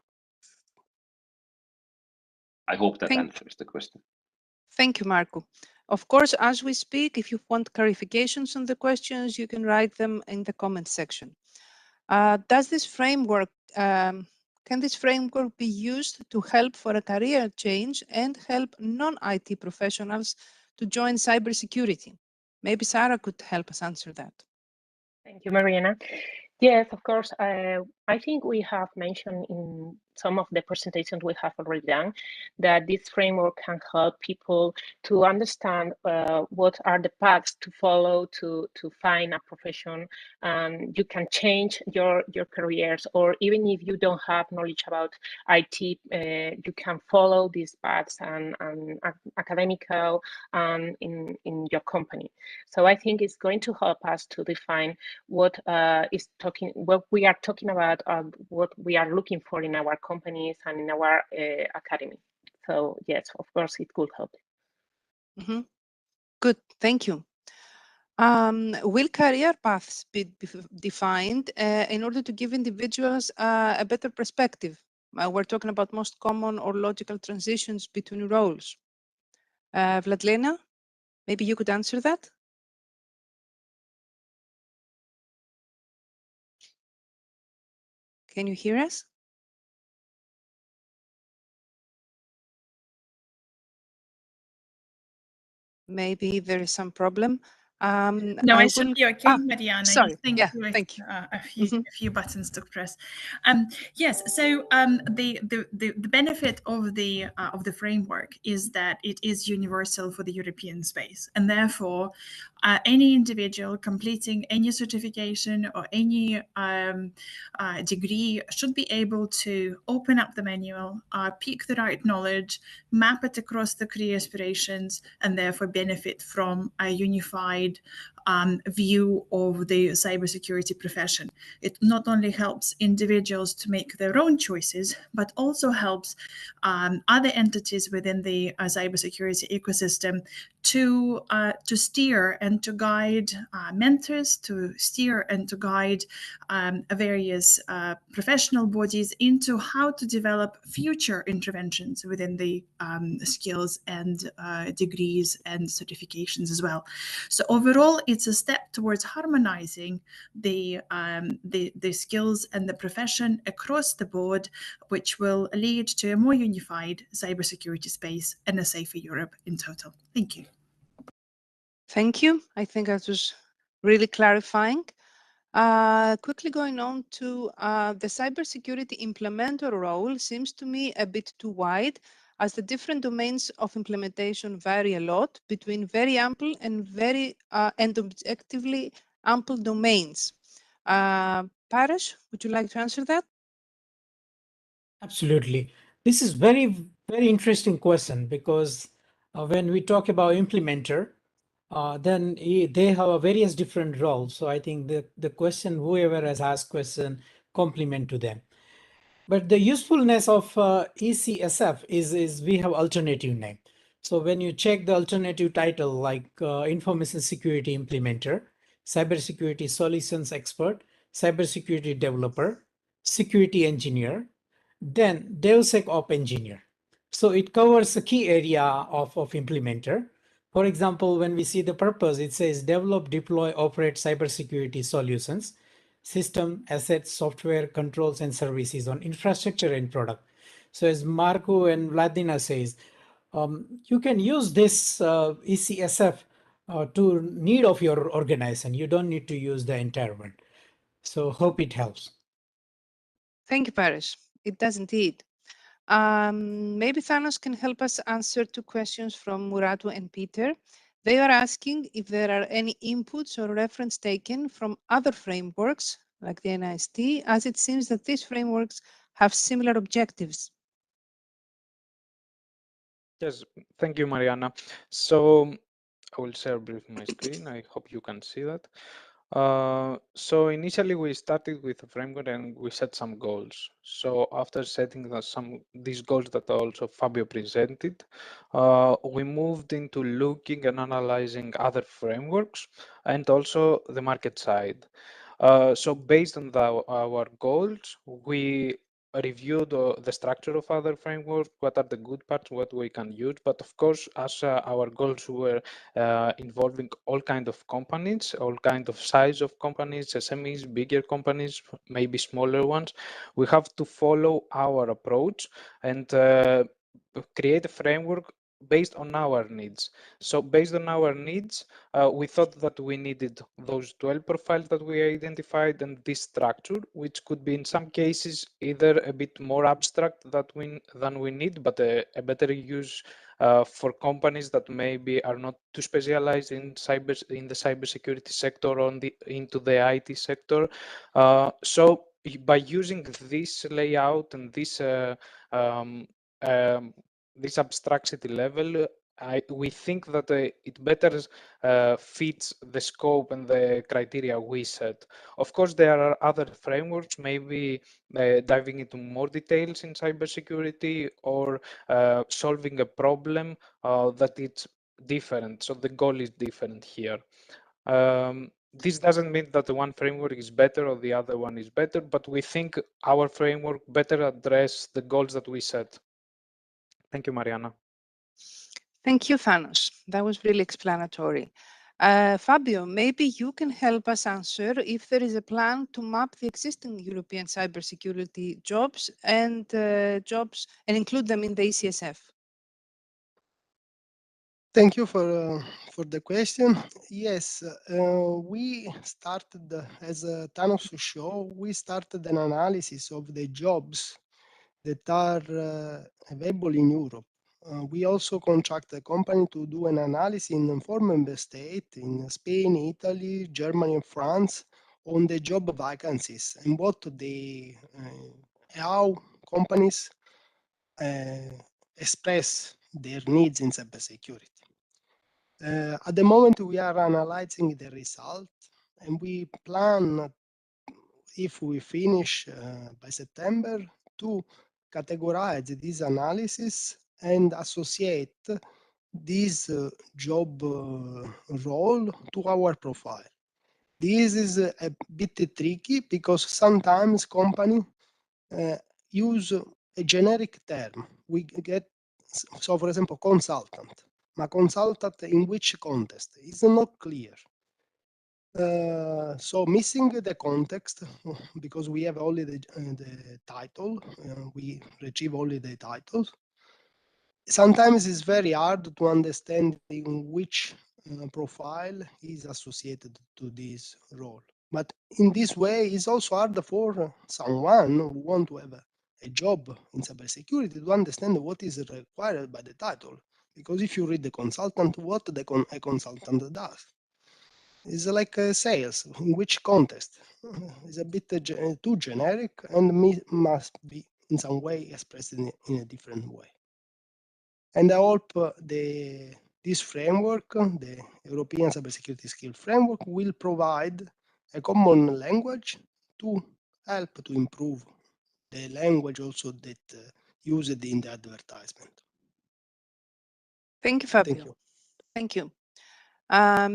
I hope that answers the question. Thank you, Markku. Of course, as we speak, if you want clarifications on the questions, you can write them in the comment section. Does this framework, can this framework be used to help for a career change and help non-IT professionals to join cybersecurity? Maybe Sara could help us answer that. Thank you, Marianna. Yes, of course. I think we have mentioned in some of the presentations we have already done that this framework can help people to understand what are the paths to follow to find a profession. You can change your careers, or even if you don't have knowledge about IT, you can follow these paths and academical and in your company. So I think it's going to help us to define what we are talking about, what we are looking for in our companies and in our academy. So yes, of course, it could help. Mm-hmm. Good, thank you. Will career paths be defined in order to give individuals a better perspective? We're talking about most common or logical transitions between roles. Vladlena, maybe you could answer that? Can you hear us? Maybe there is some problem. No, I should be okay, Marianna. Sorry. Thank you. A few buttons to press. Yes. So the benefit of the framework is that it is universal for the European space, and therefore any individual completing any certification or any degree should be able to open up the manual, pick the right knowledge, map it across the career aspirations, and therefore benefit from a unified view of the cybersecurity profession. It not only helps individuals to make their own choices, but also helps other entities within the cybersecurity ecosystem to steer and to guide mentors, to steer and to guide various professional bodies into how to develop future interventions within the skills and degrees and certifications as well. So overall, it's a step towards harmonizing the skills and the profession across the board, which will lead to a more unified cybersecurity space and a safer Europe in total. Thank you. Thank you. I think that was really clarifying. Quickly going on to the cybersecurity implementer role seems to me a bit too wide, as the different domains of implementation vary a lot between very ample and and objectively ample domains. Paresh, would you like to answer that? Absolutely. This is very interesting question, because when we talk about implementer, then they have various different roles. So I think the question, whoever has asked question, complement to them. But the usefulness of ECSF is we have alternative name. So when you check the alternative title, like Information Security Implementer, Cybersecurity Solutions Expert, Cybersecurity Developer, Security Engineer, then DevSecOps Engineer. So it covers a key area of implementer. For example, when we see the purpose, it says develop, deploy, operate cybersecurity solutions, system, assets, software, controls, and services on infrastructure and product. So as Markku and Vladlena says, you can use this ECSF to need of your organization. You don't need to use the entire one. So hope it helps. Thank you, Paresh. It does indeed. Maybe Thanos can help us answer two questions from Muratu and Peter. They are asking if there are any inputs or reference taken from other frameworks like the NIST, as it seems that these frameworks have similar objectives. Yes, thank you, Marianna. So I will share briefly my screen. I hope you can see that. So initially we started with a framework and we set some goals. So after setting these goals that also Fabio presented, we moved into looking and analyzing other frameworks and also the market side. So based on our goals, we reviewed the structure of other frameworks, what are the good parts, what we can use. But of course, as our goals were involving all kind of companies, all kind of size of companies, SMEs, bigger companies, maybe smaller ones, we have to follow our approach and create a framework based on our needs. So based on our needs, we thought that we needed those 12 profiles that we identified and this structure, which could be in some cases either a bit more abstract than we need, but a better use for companies that maybe are not too specialized in the cybersecurity sector or into the IT sector. So by using this layout and this abstractity level, we think that it better fits the scope and the criteria we set. Of course, there are other frameworks, maybe diving into more details in cybersecurity or solving a problem that it's different. So the goal is different here. This doesn't mean that the one framework is better or the other one is better, but we think our framework better address the goals that we set. Thank you, Marianna. Thank you, Thanos. That was really explanatory. Fabio, maybe you can help us answer if there is a plan to map the existing European cybersecurity jobs and include them in the ECSF. Thank you for the question. Yes, we started, as Thanos show, we started an analysis of the jobs that are available in Europe. We also contract a company to do an analysis in 4 member states, in Spain, Italy, Germany, and France, on the job vacancies and how companies express their needs in cybersecurity. At the moment, we are analyzing the result, and we plan, if we finish by September, to categorize this analysis and associate this job role to our profile. This is a bit tricky because sometimes companies use a generic term. We get, so for example, consultant. But consultant in which context? It's not clear. So missing the context, because we have only the title, we retrieve only the titles. Sometimes it's very hard to understand in which profile is associated to this role. But in this way, it's also hard for someone who wants to have a job in cybersecurity to understand what is required by the title. Because if you read the consultant, what a consultant does. It's like sales, in which context? It's a bit too generic and must be in some way expressed in a different way. And I hope this framework, the European Cybersecurity Skills Framework, will provide a common language to help to improve the language also that used in the advertisement. Thank you, Fabio. Thank you. Thank you.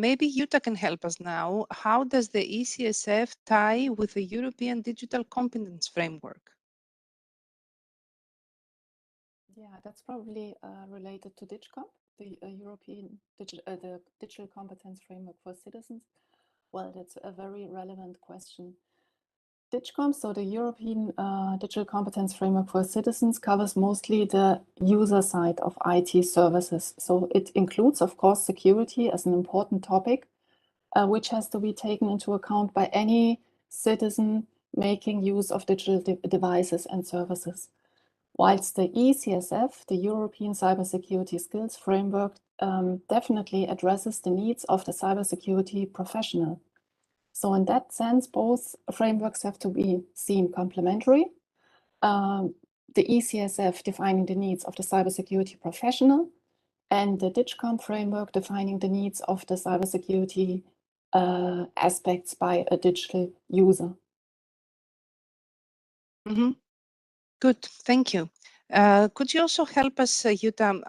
Maybe Jutta can help us now. How does the ECSF tie with the European Digital Competence Framework? Yeah, that's probably related to DIGCOMP, the European the Digital Competence Framework for Citizens. Well, that's a very relevant question. DIGCOMP, so the European Digital Competence Framework for Citizens, covers mostly the user side of IT services. So it includes, of course, security as an important topic, which has to be taken into account by any citizen making use of digital devices and services. Whilst the ECSF, the European Cybersecurity Skills Framework, definitely addresses the needs of the cybersecurity professional. So in that sense, both frameworks have to be seen complementary. The ECSF defining the needs of the cybersecurity professional, and the DIGCOMP framework defining the needs of the cybersecurity aspects by a digital user. Mm-hmm. Good, thank you. Could you also help us, Jutta,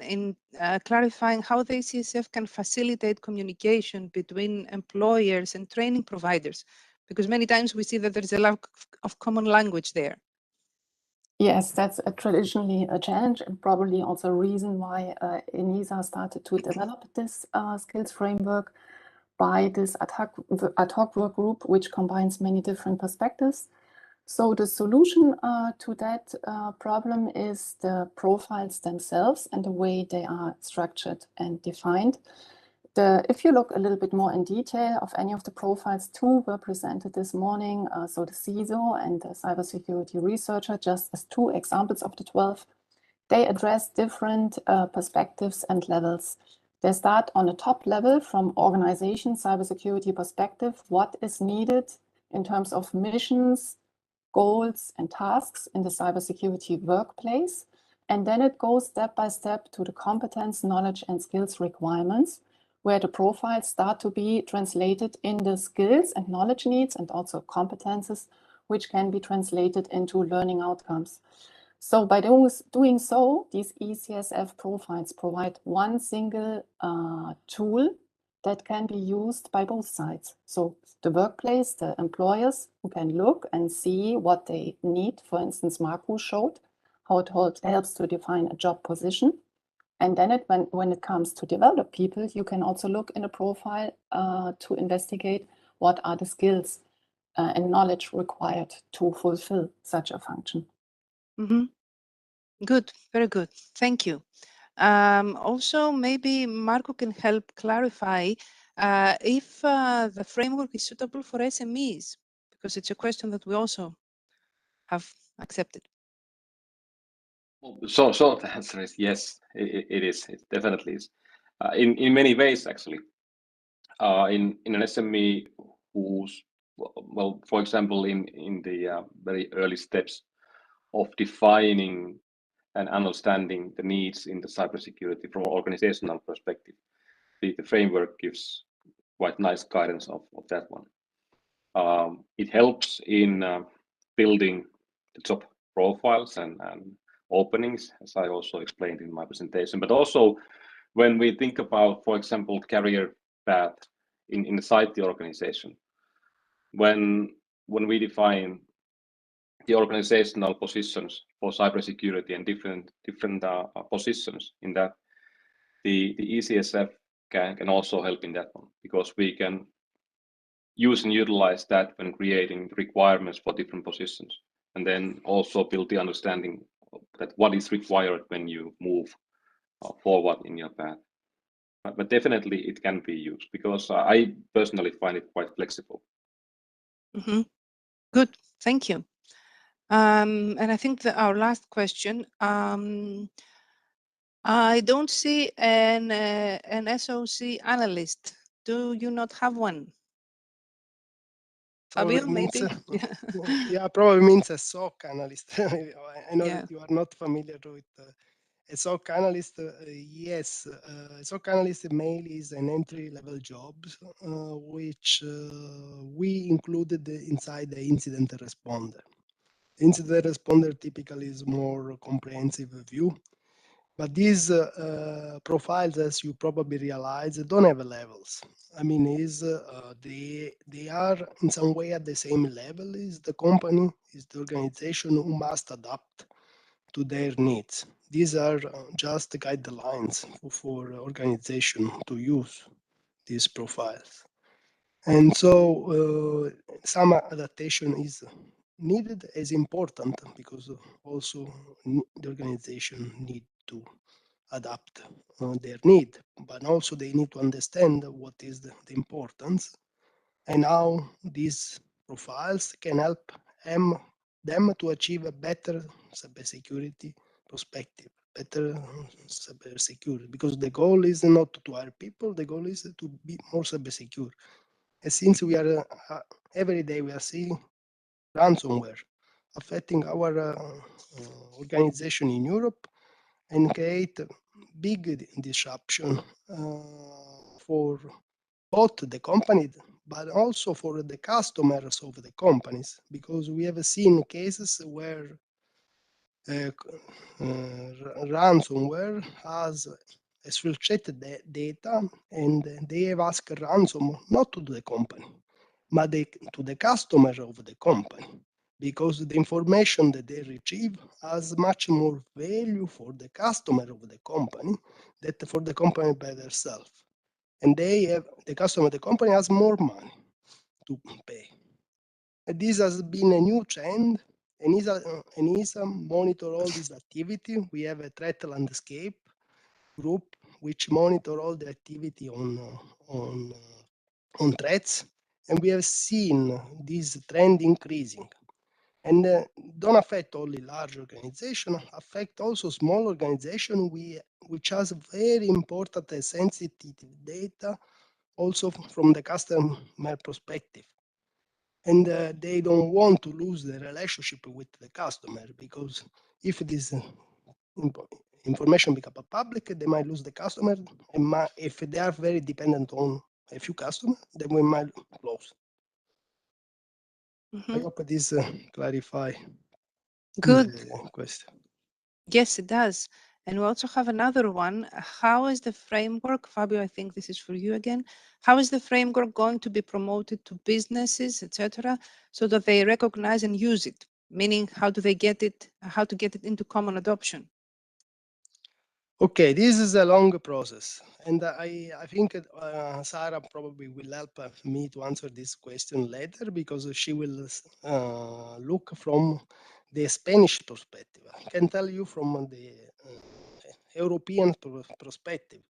in clarifying how the ECSF can facilitate communication between employers and training providers? Because many times we see that there's a lack of common language there. Yes, that's traditionally a challenge and probably also a reason why ENISA started to develop this skills framework by this ad hoc work group, which combines many different perspectives. So the solution to that problem is the profiles themselves and the way they are structured and defined. If you look a little bit more in detail of any of the profiles, two were presented this morning. So the CISO and the cybersecurity researcher, just as two examples of the 12, they address different perspectives and levels. They start on a top level from organization cybersecurity perspective, what is needed in terms of missions, goals and tasks in the cybersecurity workplace. And then it goes step by step to the competence, knowledge and skills requirements, where the profiles start to be translated in the skills and knowledge needs and also competences, which can be translated into learning outcomes. So by doing so, these ECSF profiles provide one single tool that can be used by both sides. So the workplace, the employers who can look and see what they need. For instance, Markku showed how it helps to define a job position. And then when it comes to develop people, you can also look in a profile to investigate what are the skills and knowledge required to fulfill such a function. Mm-hmm. Good, very good. Thank you. Also, maybe Markku can help clarify if the framework is suitable for SMEs, because it's a question that we also have accepted. So the answer is yes, it is. It definitely is. In many ways, actually. In an SME who's, well, for example, in the very early steps of defining and understanding the needs in the cybersecurity from an organizational perspective, the framework gives quite nice guidance of that one. It helps in building the job profiles and openings, as I also explained in my presentation, but also when we think about, for example, career path inside the organization, when we define the organizational positions for cybersecurity and different positions in that, the ECSF can also help in that one, because we can use and utilize that when creating requirements for different positions, and then also build the understanding that what is required when you move forward in your path. but definitely it can be used because I personally find it quite flexible. Mm-hmm. Good, thank you. And I think that our last question, I don't see an SOC analyst. Do you not have one? Fabio, maybe? Yeah, probably means a SOC analyst. I know Yeah. that you are not familiar with a SOC analyst. Yes, a SOC analyst mainly is an entry-level job, which we included inside the incident responder. Incident responder typically is more comprehensive view, but these profiles, as you probably realize, don't have levels. I mean, they are in some way at the same level as the company, is the organization who must adapt to their needs. These are just guidelines for organization to use these profiles. And so some adaptation is needed as important because also the organization need to adapt their need, but also they need to understand what is the importance and how these profiles can help them to achieve a better cybersecurity perspective, better cybersecurity, because the goal is not to hire people, the goal is to be more cybersecure. And since we are every day we are seeing ransomware affecting our organization in Europe and create big disruption for both the company but also for the customers of the companies, because we have seen cases where ransomware has exfiltrated the data and they have asked ransom not to the company but to the customer of the company, because the information that they retrieve has much more value for the customer of the company than for the company by themselves. And the customer of the company has more money to pay. And this has been a new trend. ENISA monitor all this activity. We have a threat landscape group which monitor all the activity on threats, and we have seen this trend increasing. And don't affect only large organizations, affect also small organizations which has very important and sensitive data also from the customer perspective. And they don't want to lose the relationship with the customer, because if this information becomes public, they might lose the customer. And if they are very dependent on a few customers, then we might close. I hope this clarify the question. Yes, it does. And we also have another one. How is the framework, Fabio, I think this is for you again. How is the framework going to be promoted to businesses, etc., so that they recognize and use it? Meaning, how do they get it, how to get it into common adoption? Okay, this is a long process. And I think Sara probably will help me to answer this question later, because she will look from the Spanish perspective. I can tell you from the European perspective.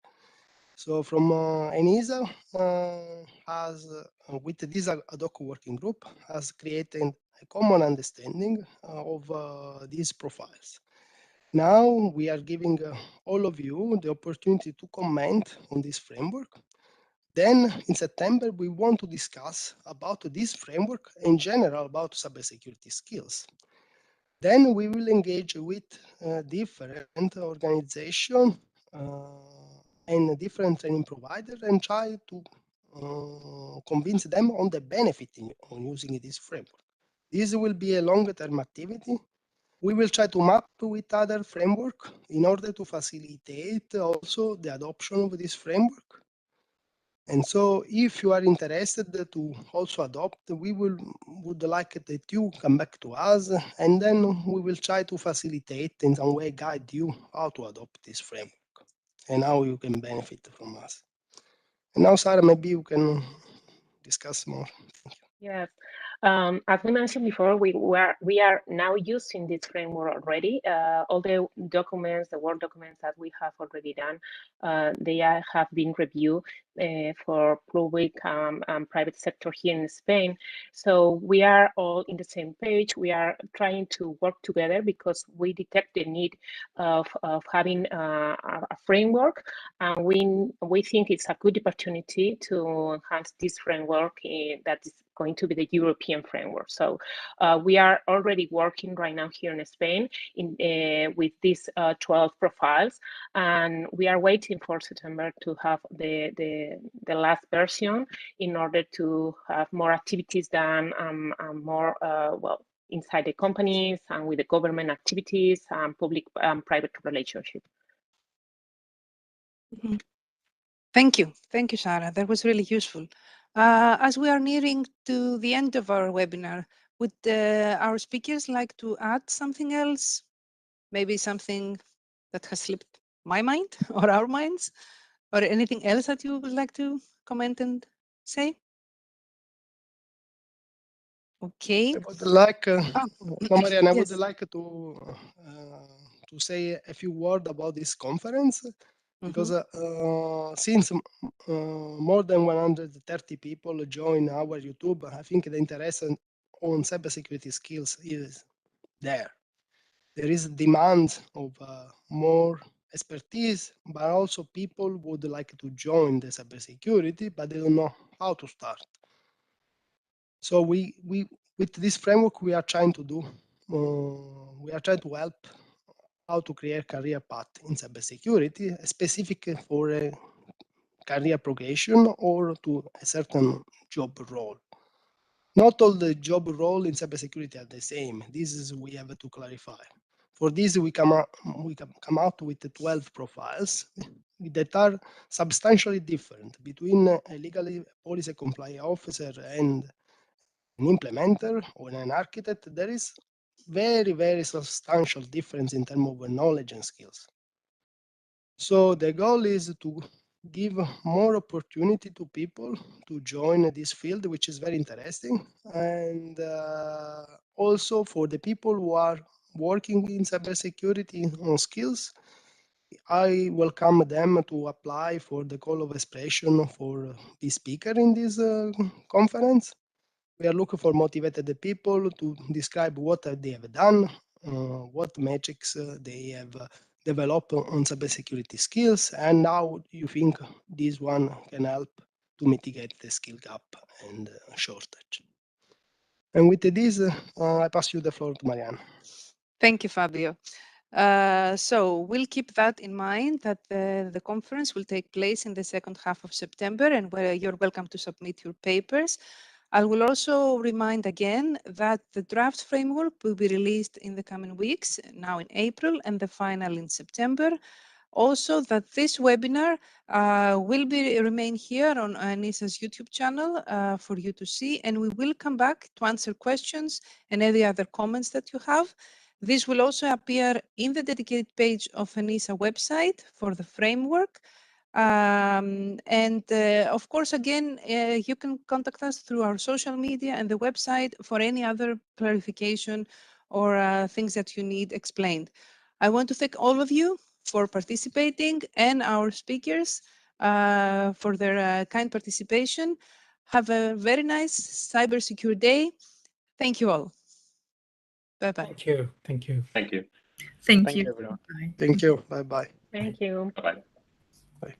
So from ENISA has, with this ad hoc working group, has created a common understanding of these profiles. Now we are giving all of you the opportunity to comment on this framework. Then in September, we want to discuss about this framework in general about cybersecurity skills. Then we will engage with different organizations and different training providers and try to convince them on the benefit on using this framework. This will be a longer-term activity. We will try to map with other framework in order to facilitate also the adoption of this framework. And so if you are interested to also adopt, we would like that you come back to us, and then we will try to facilitate, in some way, guide you how to adopt this framework and how you can benefit from us. And now, Sara, maybe you can discuss more. Thank you. Yes. As we mentioned before, we are now using this framework already. All the documents, the Word documents that we have already done, they have been reviewed for public and private sector here in Spain. So we are all in the same page. We are trying to work together because we detect the need of having a framework, and we think it's a good opportunity to enhance this framework that is going to be the European framework. So we are already working right now here in Spain with these 12 profiles, and we are waiting for September to have the last version in order to have more activities done and more inside the companies and with the government activities and public and private relationship. Mm-hmm. Thank you, Sara. That was really useful. As we are nearing to the end of our webinar, would our speakers like to add something else? Maybe something that has slipped my mind or our minds, or anything else that you would like to comment and say? Okay. I would like, Marianna, I yes. would like to say a few words about this conference, because since more than 130 people join our YouTube, I think the interest on cybersecurity skills is there. There is a demand of more expertise, but also people would like to join the cybersecurity, but they don't know how to start. So with this framework, we are trying to do, we are trying to help how to create career path in cybersecurity, specific for a career progression or to a certain job role. Not all the job role in cybersecurity are the same. This is we have to clarify. For this, we come out with 12 profiles that are substantially different between a legally policy compliant officer and an implementer or an architect. There is very, very substantial difference in terms of knowledge and skills. So the goal is to give more opportunity to people to join this field, which is very interesting. And also for the people who are working in cybersecurity on skills, I welcome them to apply for the call of expression for the speaker in this conference. We are looking for motivated people to describe what they have done, what metrics they have developed on cybersecurity skills, and how you think this one can help to mitigate the skill gap and shortage. And with this, I pass you the floor to Marianna. Thank you, Fabio. So we'll keep that in mind, that the conference will take place in the second half of September, and where you're welcome to submit your papers. I will also remind again that the draft framework will be released in the coming weeks, now in April, and the final in September. Also, that this webinar will remain here on ENISA's YouTube channel for you to see, and we will come back to answer questions and any other comments that you have. This will also appear in the dedicated page of ENISA website for the framework. Of course, again, you can contact us through our social media and the website for any other clarification or things that you need explained. I want to thank all of you for participating and our speakers for their kind participation. Have a very nice cybersecure day. Thank you all. Bye-bye. Thank you. Thank you. Thank you. Thank you. everyone. Bye. Thank you. Bye-bye. Thank you. Bye-bye. Bye.